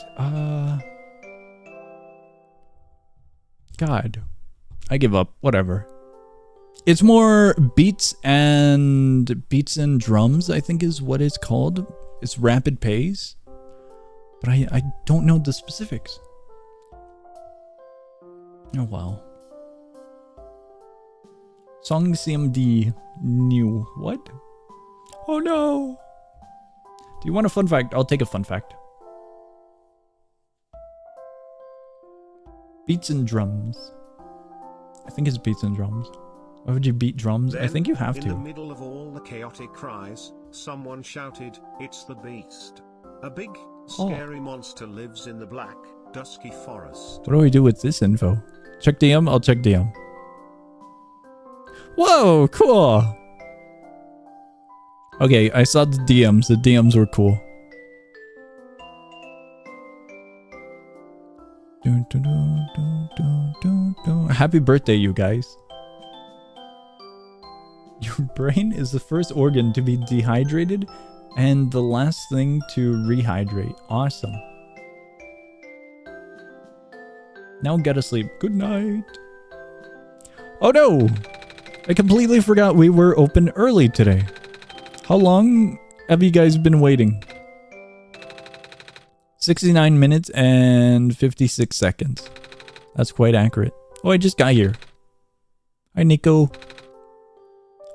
God. I give up. Whatever. It's more beats and drums, I think is what it's called. It's rapid pace. But I don't know the specifics. Oh wow. Song CMD new. What? Oh no. Do you want a fun fact? I'll take a fun fact. Beats and drums. I think it's beats and drums. Why would you beat drums? Then, I think you have in to. the middle of all the chaotic cries, someone shouted, "It's the beast. A big, scary monster lives in the black, dusky forest." What do we do with this info? Check DM? I'll check DM. Whoa, cool. Okay, I saw the DMs. The DMs were cool. Happy birthday, you guys. Your brain is the first organ to be dehydrated and the last thing to rehydrate. Awesome. Now get to sleep. Good night. Oh no! I completely forgot we were open early today. How long have you guys been waiting? 69 minutes and 56 seconds. That's quite accurate. Oh, I just got here. Hi, Nico.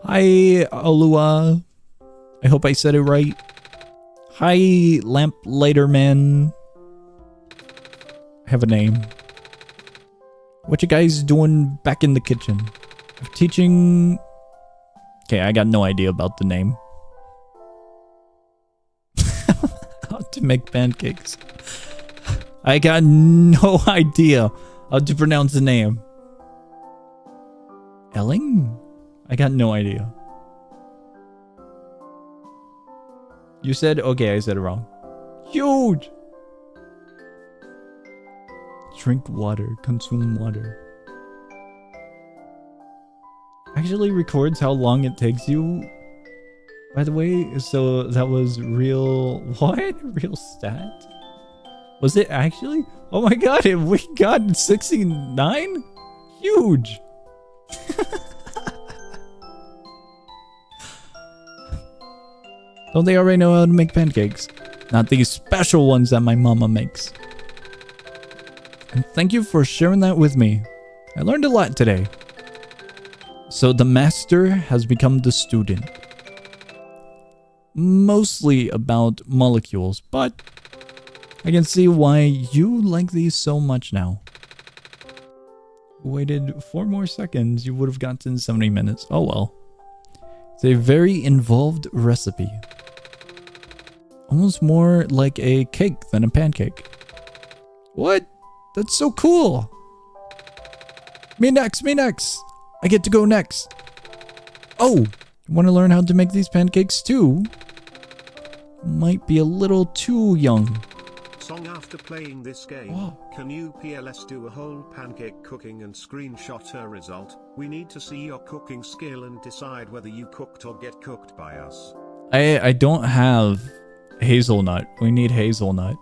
Hi, Alua. I hope I said it right. Hi, Lamp Lighter Man. I have a name. What you guys doing back in the kitchen? I'm teaching... Okay, I got no idea about the name. How to make pancakes. I got no idea how to pronounce the name. Elling? I got no idea. You said... Okay, I said it wrong. Huge! Drink water. Consume water. Actually records how long it takes you. By the way, so that was real... What? Real stat? Was it actually? Oh my god, we got 69? Huge! Don't they already know how to make pancakes? Not these special ones that my mama makes. And thank you for sharing that with me. I learned a lot today. So the master has become the student. Mostly about molecules, but I can see why you like these so much now. Waited 4 more seconds, you would have gotten 70 minutes. Oh well. It's a very involved recipe. Almost more like a cake than a pancake. What? That's so cool. Me next, me next. I get to go next. Oh, you want to learn how to make these pancakes too? Might be a little too young. Song after playing this game, Whoa. Can you PLS do a whole pancake cooking and screenshot her result? We need to see your cooking skill and decide whether you cooked or get cooked by us. I don't have hazelnut. We need hazelnut.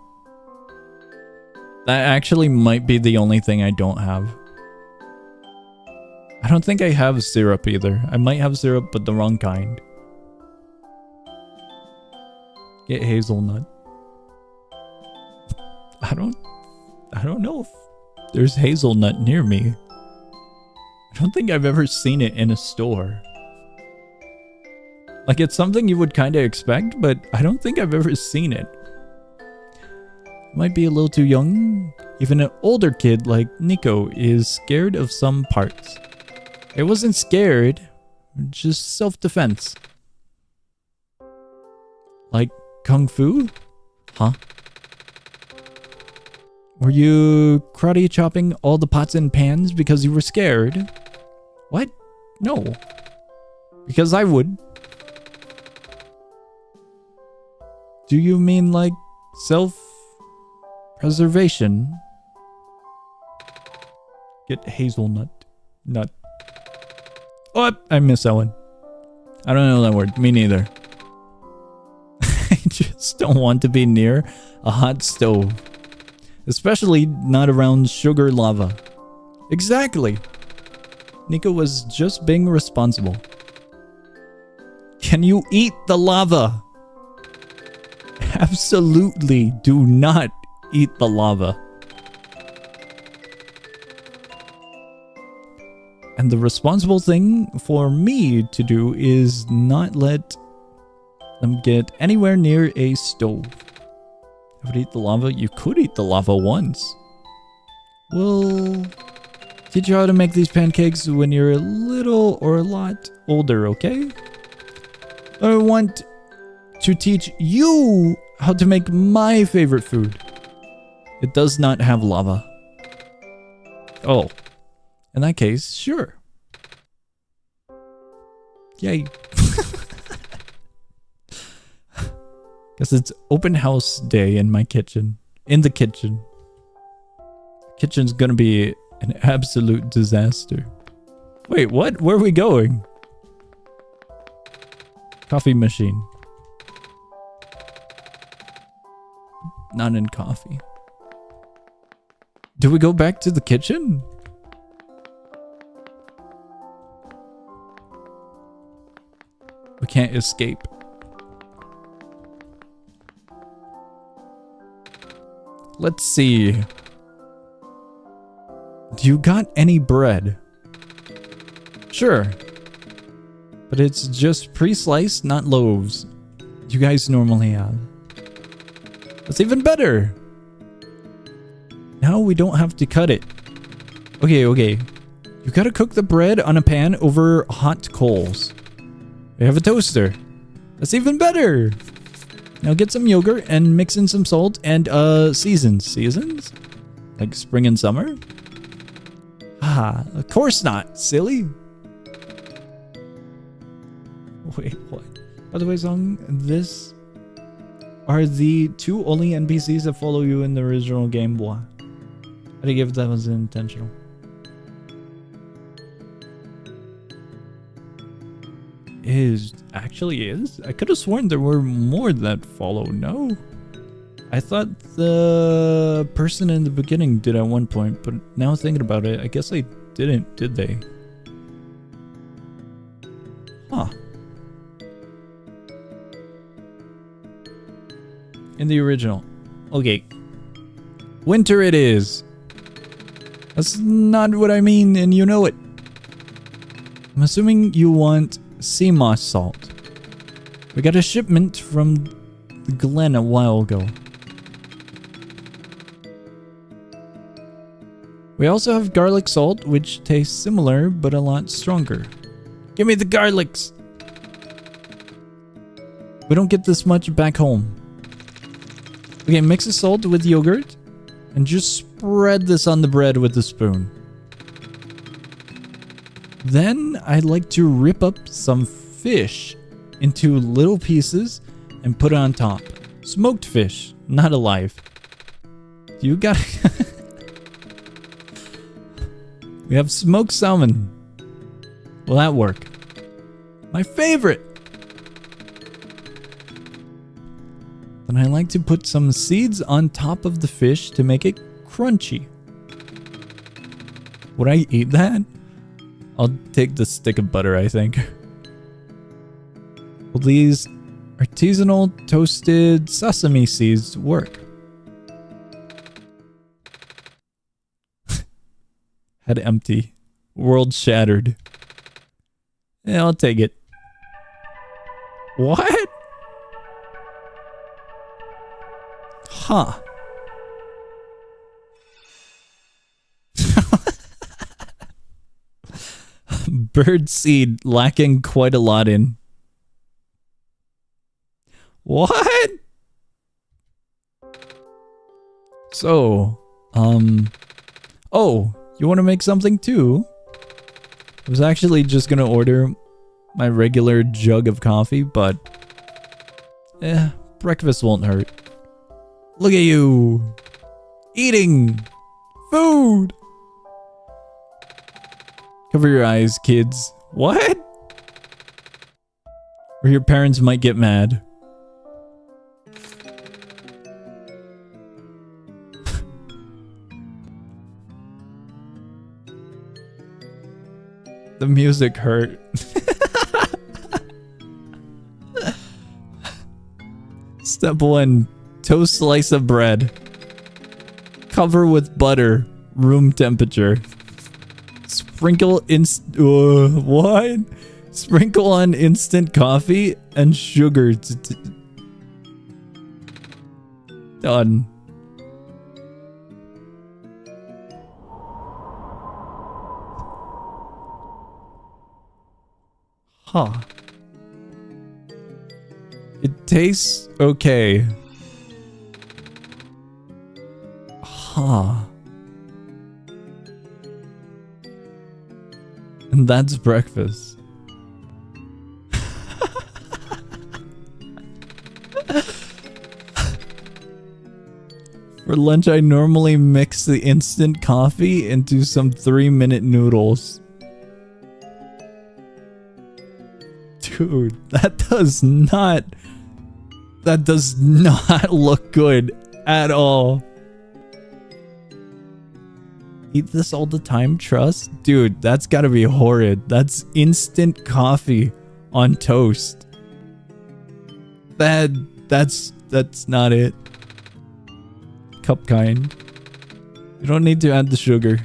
That actually might be the only thing I don't have. I don't think I have syrup either. I might have syrup, but the wrong kind. Get hazelnut. I don't know if there's hazelnut near me. I don't think I've ever seen it in a store. Like, it's something you would kind of expect, but I don't think I've ever seen it. Might be a little too young. Even an older kid like Nico is scared of some parts. It wasn't scared, just self-defense. Like Kung Fu? Huh? Were you karate chopping all the pots and pans because you were scared? What? No. Because I would. Do you mean like self-preservation? Get hazelnut. Nut. Oh, I missed that one. I don't know that word. Me neither. I just don't want to be near a hot stove. Especially not around sugar lava. Exactly. Nico was just being responsible. Can you eat the lava? Absolutely do not eat the lava. And the responsible thing for me to do is not let them get anywhere near a stove. I would eat the lava. You could eat the lava once. We'll teach you how to make these pancakes when you're a little or a lot older, okay? I want to teach you how to make my favorite food. It does not have lava. Oh. In that case, sure. Yay. Guess it's open house day in my kitchen. In the kitchen. Kitchen's gonna be an absolute disaster. Wait, what? Where are we going? Coffee machine. Not in coffee. Do we go back to the kitchen? We can't escape. Let's see. Do you got any bread? Sure. But it's just pre-sliced, not loaves. You guys normally have. That's even better. Now we don't have to cut it. Okay. You gotta cook the bread on a pan over hot coals. We have a toaster. That's even better. Now get some yogurt and mix in some salt and seasons. Seasons? Like spring and summer? Ah, of course not, silly. Wait, what? By the way, Song, this are the two only NPCs that follow you in the original game. Why? How do you give that was intentional? Actually is. I could have sworn there were more that follow. No. I thought the person in the beginning did at one point, but now thinking about it, I guess they didn't, did they? Huh. In the original. Okay. Winter it is. That's not what I mean, and you know it. I'm assuming you want sea moss salt. We got a shipment from the Glen a while ago. We also have garlic salt, which tastes similar, but a lot stronger. Give me the garlics! We don't get this much back home. Okay, mix the salt with yogurt, and just spread this on the bread with a spoon. Then I'd like to rip up some fish into little pieces and put it on top. Smoked fish, not alive. You got We have smoked salmon. Will that work? My favorite! Then I like to put some seeds on top of the fish to make it crunchy. Would I eat that? I'll take the stick of butter, I think. Will these artisanal toasted sesame seeds work? Head empty. World shattered. Yeah, I'll take it. What? Huh. Bird seed lacking quite a lot in. What? So, oh, you want to make something too? I was actually just gonna order my regular jug of coffee, but breakfast won't hurt. Look at you! Eating! Food! Cover your eyes, kids. What? Or your parents might get mad. The music hurt. Step 1. Toast slice of bread. Cover with butter. Room temperature. Sprinkle what? Sprinkle on instant coffee and sugar. Done. Huh. It tastes okay. Huh. And that's breakfast. For lunch, I normally mix the instant coffee into some 3-minute noodles. Dude, that does not look good at all. Eat this all the time, trust? Dude, that's gotta be horrid. That's instant coffee on toast. That's not it. Cup kind. You don't need to add the sugar.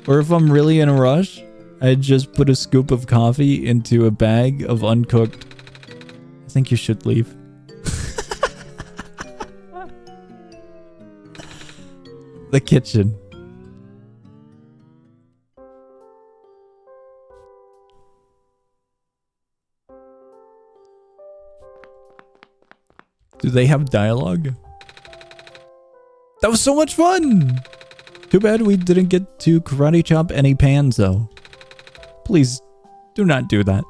Or if I'm really in a rush, I'd just put a scoop of coffee into a bag of uncooked. I think you should leave. The kitchen. Do they have dialogue? That was so much fun! Too bad we didn't get to karate chop any pans though. Please, do not do that.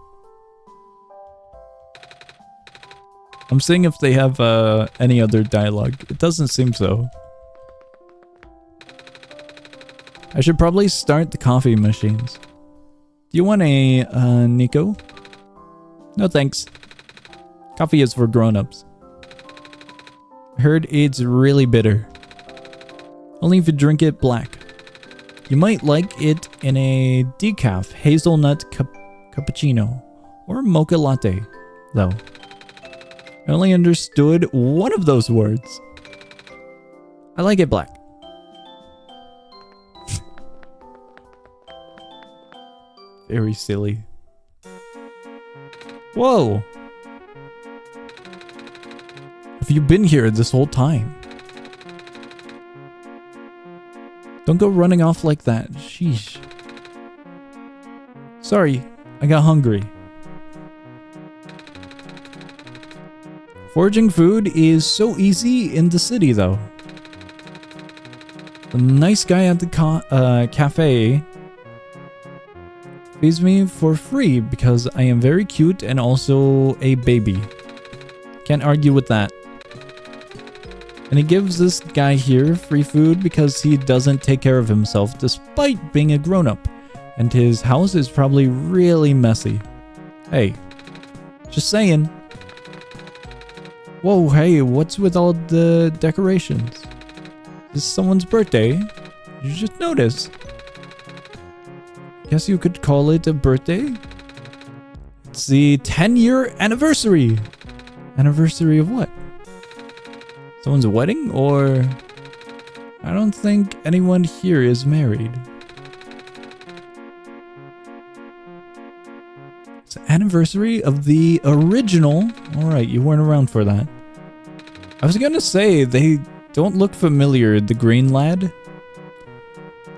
I'm seeing if they have any other dialogue. It doesn't seem so. I should probably start the coffee machines. Do you want a, Nico? No thanks. Coffee is for grown-ups. Heard it's really bitter. Only if you drink it black. You might like it in a decaf hazelnut cappuccino or mocha latte, though. I only understood one of those words. I like it black. Very silly. Whoa! Have you been here this whole time? Don't go running off like that. Sheesh. Sorry, I got hungry. Foraging food is so easy in the city, though. The nice guy at the cafe feeds me for free because I am very cute and also a baby. Can't argue with that. And he gives this guy here free food because he doesn't take care of himself despite being a grown-up. And his house is probably really messy. Hey, just saying. Whoa, hey, what's with all the decorations? Is someone's birthday? You just noticed. Guess you could call it a birthday? It's the 10-year anniversary. Anniversary of what? Someone's wedding, or... I don't think anyone here is married. It's the anniversary of the original... Alright, you weren't around for that. I was gonna say, they don't look familiar, the green lad.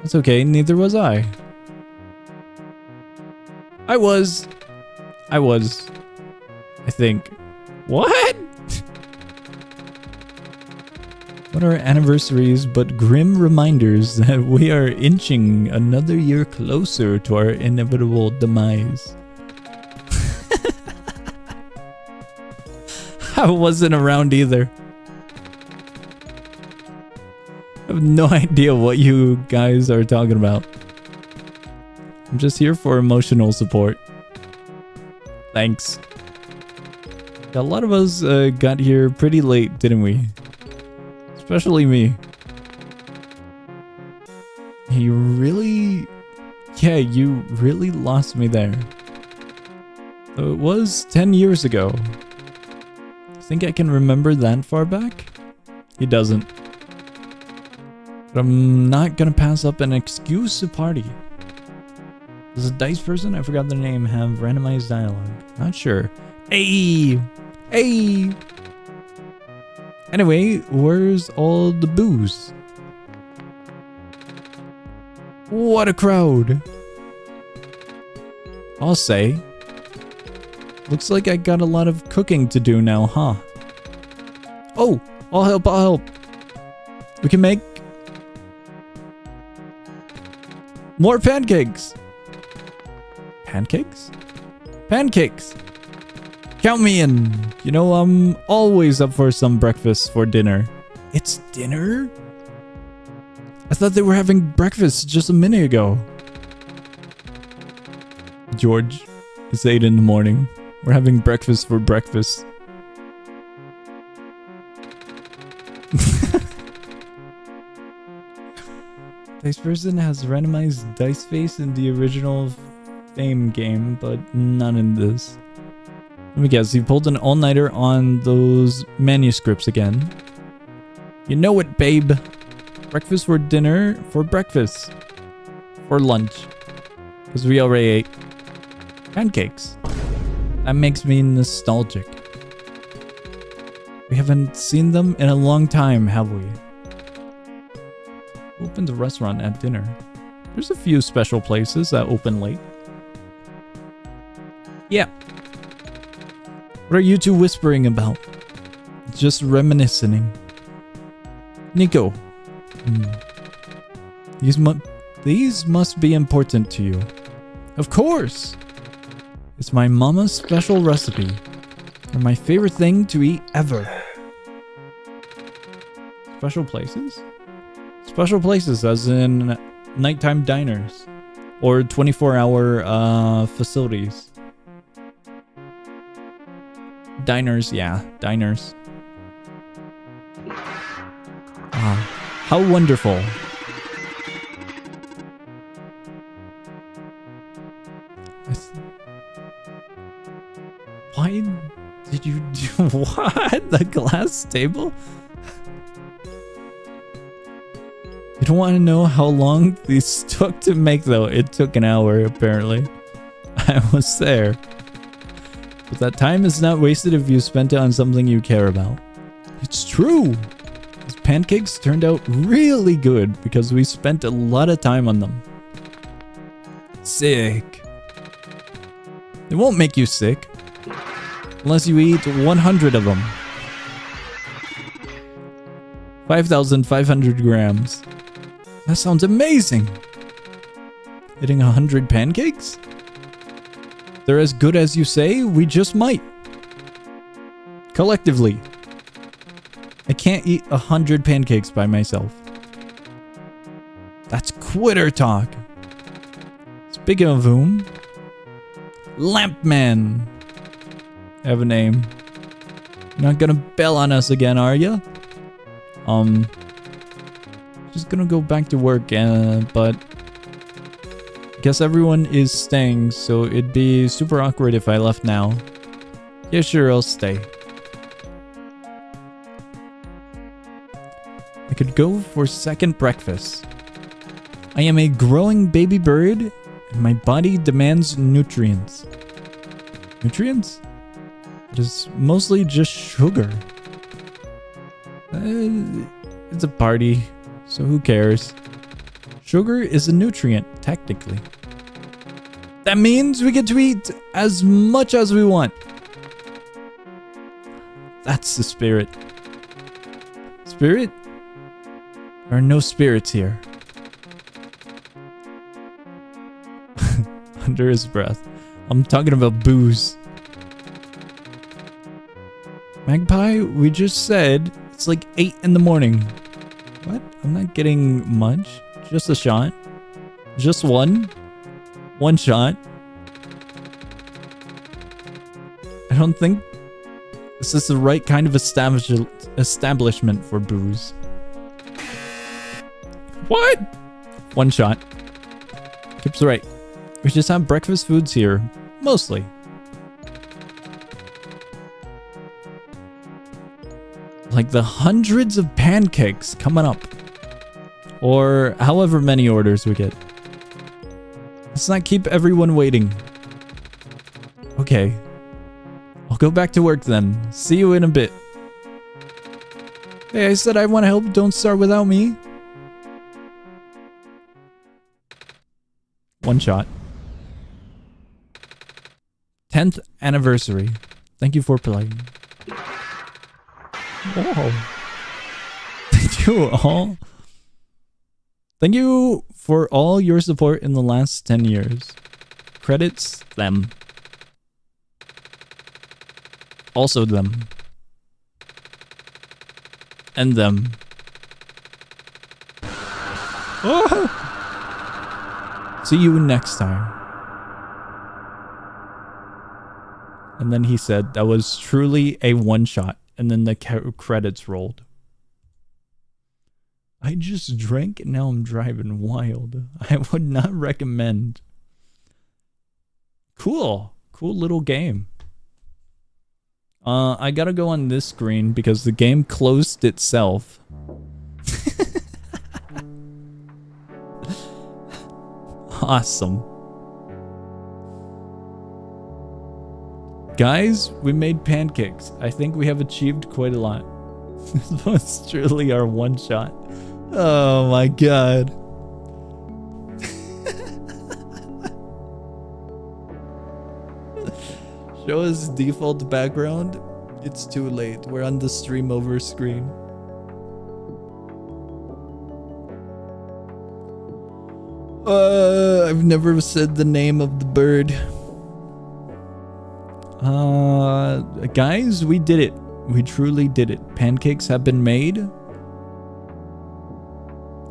That's okay, neither was I. I was, I think. What? What are anniversaries but grim reminders that we are inching another year closer to our inevitable demise? I wasn't around either. I have no idea what you guys are talking about. I'm just here for emotional support. Thanks. A lot of us got here pretty late, didn't we? Especially me. You really... Yeah, you really lost me there. So it was 10 years ago. Think I can remember that far back? He doesn't. But I'm not gonna pass up an excuse to party. Does a dice person, I forgot their name, have randomized dialogue? Not sure. Hey! Hey! Anyway, where's all the booze? What a crowd! I'll say. Looks like I got a lot of cooking to do now, huh? Oh! I'll help, I'll help! We can make... more pancakes! Pancakes? Pancakes! Count me in! You know, I'm always up for some breakfast for dinner. It's dinner? I thought they were having breakfast just a minute ago. George, it's 8 in the morning. We're having breakfast for breakfast. Dice person has randomized dice face in the original Fame game, but not in this. Let me guess, he pulled an all-nighter on those manuscripts again. You know it, babe. Breakfast for dinner, for breakfast. For lunch. Because we already ate pancakes. That makes me nostalgic. We haven't seen them in a long time, have we? Opened a restaurant at dinner. There's a few special places that open late. Yeah. What are you two whispering about? Just reminiscing. Nico. These must be important to you. Of course! It's my mama's special recipe. They're my favorite thing to eat ever. Special places? Special places as in nighttime diners. Or 24-hour facilities. Diners, yeah. Diners. Ah, how wonderful. Why did you do what? The glass table? You don't want to know how long these took to make though. It took an hour apparently. I was there. But that time is not wasted if you spent it on something you care about. It's true. These pancakes turned out really good because we spent a lot of time on them. Sick. They won't make you sick. Unless you eat 100 of them. 5,500 grams. That sounds amazing. Eating 100 pancakes? They're as good as you say, we just might. Collectively. I can't eat 100 pancakes by myself. That's quitter talk. Speaking of whom, Lampman. I have a name. You're not gonna bail on us again, are ya? Just gonna go back to work, but I guess everyone is staying, so it'd be super awkward if I left now. Yeah, sure, I'll stay. I could go for second breakfast. I am a growing baby bird, and my body demands nutrients. Nutrients? It is mostly just sugar. It's a party, so who cares? Sugar is a nutrient, technically. That means we get to eat as much as we want. That's the spirit. Spirit? There are no spirits here. Under his breath. I'm talking about booze. Magpie, we just said it's like 8 in the morning. What? I'm not getting much. Just a shot. Just one. One shot. I don't think This is the right kind of establishment for booze. What? One shot. Kip's right. We just have breakfast foods here. Mostly. Like the hundreds of pancakes coming up. Or however many orders we get. Let's not keep everyone waiting. Okay. I'll go back to work then. See you in a bit. Hey, I said I want to help. Don't start without me. One shot. 10th anniversary. Thank you for playing. Oh. Thank you all. Thank you for all your support in the last 10 years. Credits them. Also them. And them. Oh. See you next time. And then he said that was truly a one shot. And then the credits rolled. I just drank and now I'm driving wild. I would not recommend. Cool. Cool little game. I gotta go on this screen because the game closed itself. Awesome. Guys, we made pancakes. I think we have achieved quite a lot. This was truly our one shot. Oh my god. Show us default background. It's too late. We're on the stream over screen. I've never said the name of the bird. Guys, we did it. We truly did it. Pancakes have been made.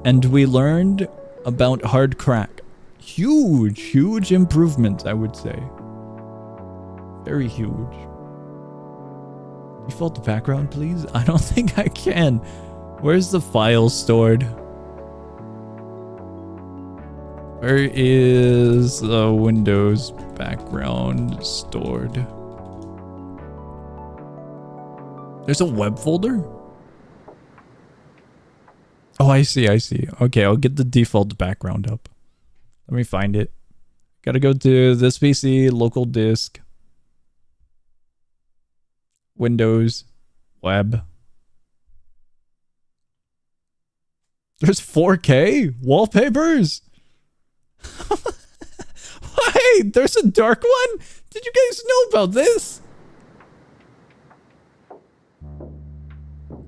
And we learned about hard crack. Huge improvement, I would say. Very huge. Default the background, please? I don't think I can. Where's the file stored? Where is the Windows background stored? There's a web folder? Oh, I see. Okay, I'll get the default background up. Let me find it. Gotta go to this PC, local disk, Windows, web. There's 4K wallpapers? Wait, there's a dark one? Did you guys know about this?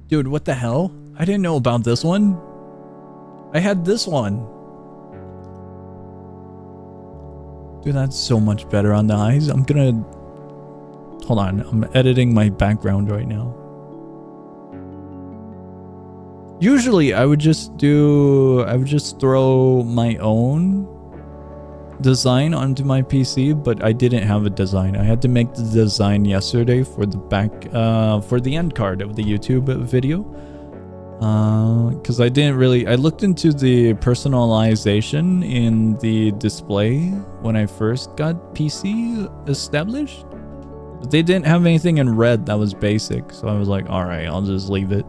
Dude, what the hell? I didn't know about this one. I had this one. Dude, that's so much better on the eyes. I'm gonna... Hold on, I'm editing my background right now. Usually, I would just throw my own design onto my PC, but I didn't have a design. I had to make the design yesterday for the for the end card of the YouTube video. Because I looked into the personalization in the display when I first got PC established. But they didn't have anything in red that was basic, so I was like, alright, I'll just leave it.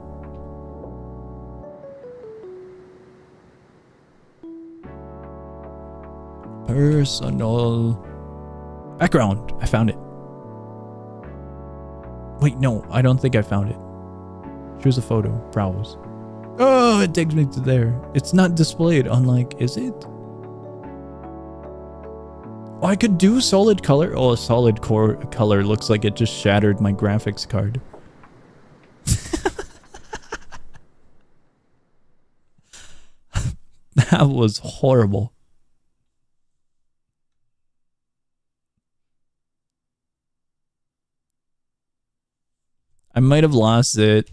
Personal background. I found it. Wait, no, I don't think I found it. Choose a photo. Browse. Oh, it takes me to there. It's not displayed, unlike, is it? Oh, I could do solid color. Oh, a solid core color looks like it just shattered my graphics card. That was horrible. I might have lost it.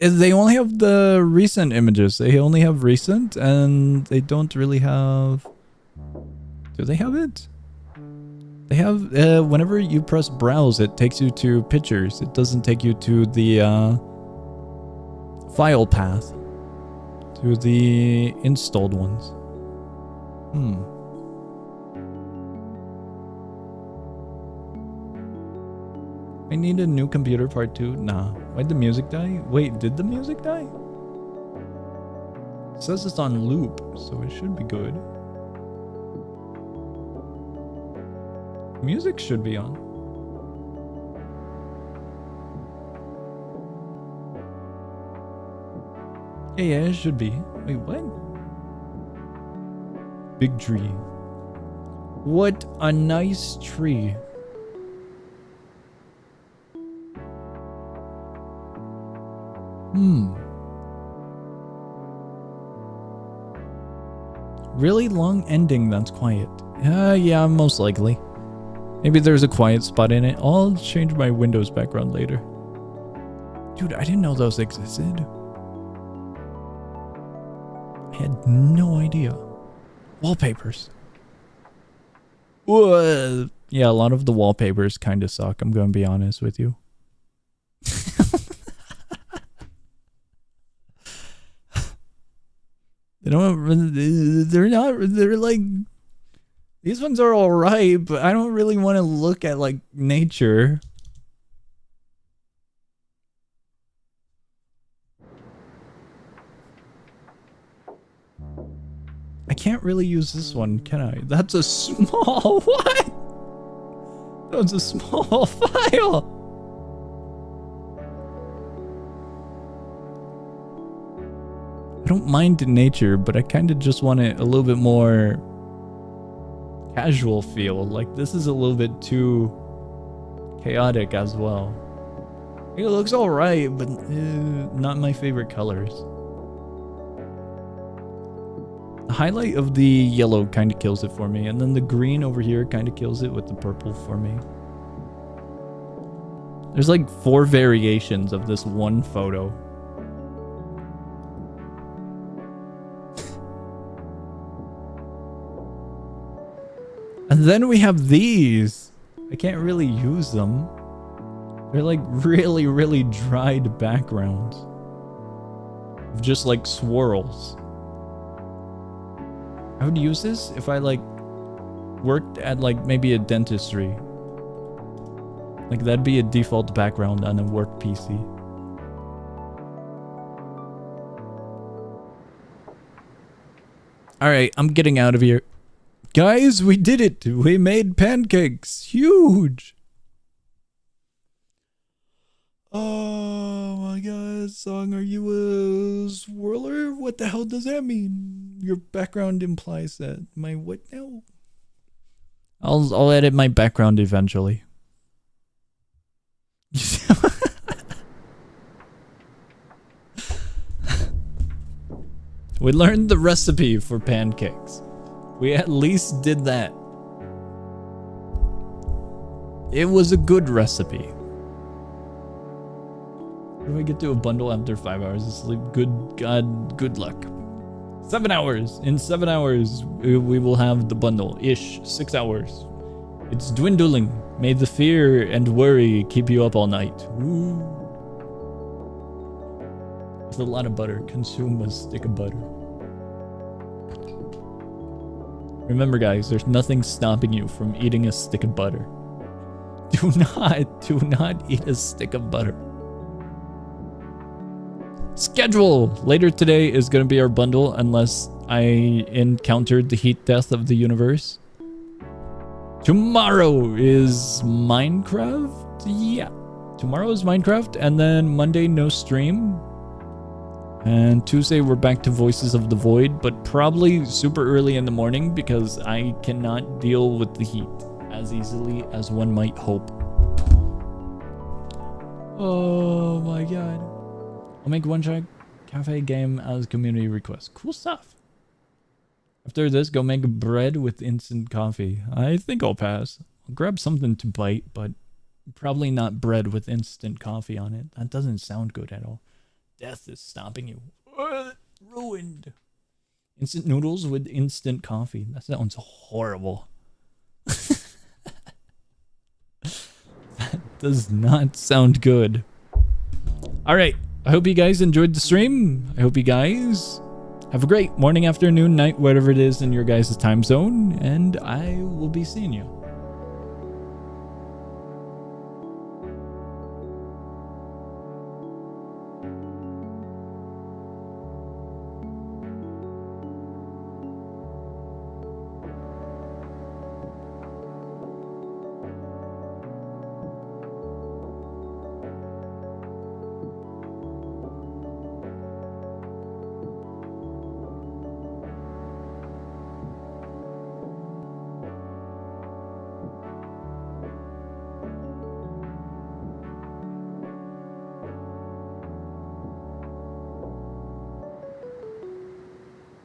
They only have the recent images. They only have recent, and they don't really have... Do they have it? They have, whenever you press browse, it takes you to pictures. It doesn't take you to the file path, to the installed ones. I need a new computer part 2. Nah. Why'd the music die? Wait, did the music die? It says it's on loop, so it should be good. Music should be on. Yeah, it should be. Wait, what? Big tree. What a nice tree. Really long ending that's quiet. Yeah, most likely. Maybe there's a quiet spot in it. I'll change my Windows background later. Dude, I didn't know those existed. I had no idea. Wallpapers. Yeah, a lot of the wallpapers kind of suck. I'm going to be honest with you. They're like, these ones are alright, but I don't really want to look at like nature. I can't really use this one, can I? That's a small, what? That's a small file. I don't mind nature, but I kind of just want it a little bit more casual feel. Like this is a little bit too chaotic as well. It looks alright, but not my favorite colors. The highlight of the yellow kind of kills it for me, and then the green over here kind of kills it with the purple for me. There's like 4 variations of this one photo. And then we have these. I can't really use them. They're like really, really dried backgrounds. Just like swirls. I would use this if I like worked at like maybe a dentistry. Like that'd be a default background on a work PC. Alright, I'm getting out of here. Guys, we did it! We made pancakes! Huge! Oh my god, Song, are you a swirler? What the hell does that mean? Your background implies that. My what now? I'll edit my background eventually. We learned the recipe for pancakes. We at least did that. It was a good recipe. If I get to a bundle after 5 hours of sleep, good luck. 7 hours. In 7 hours, we will have the bundle. 6 hours. It's dwindling. May the fear and worry keep you up all night. Woo. With a lot of butter. Consume a stick of butter. Remember guys, there's nothing stopping you from eating a stick of butter. Do not eat a stick of butter. Schedule! Later today is going to be our bundle unless I encountered the heat death of the universe. Tomorrow is Minecraft? Yeah. Tomorrow is Minecraft, and then Monday no stream. And Tuesday we're back to Voices of the Void, but probably super early in the morning because I cannot deal with the heat as easily as one might hope. Oh my god. I'll make OneShot Cafe game as community request. Cool stuff. After this, go make bread with instant coffee. I think I'll pass. I'll grab something to bite, but probably not bread with instant coffee on it. That doesn't sound good at all. Death is stopping you. Ruined. Instant noodles with instant coffee. That sounds horrible. does not sound good. All right. I hope you guys enjoyed the stream. I hope you guys have a great morning, afternoon, night, whatever it is in your guys' time zone. And I will be seeing you.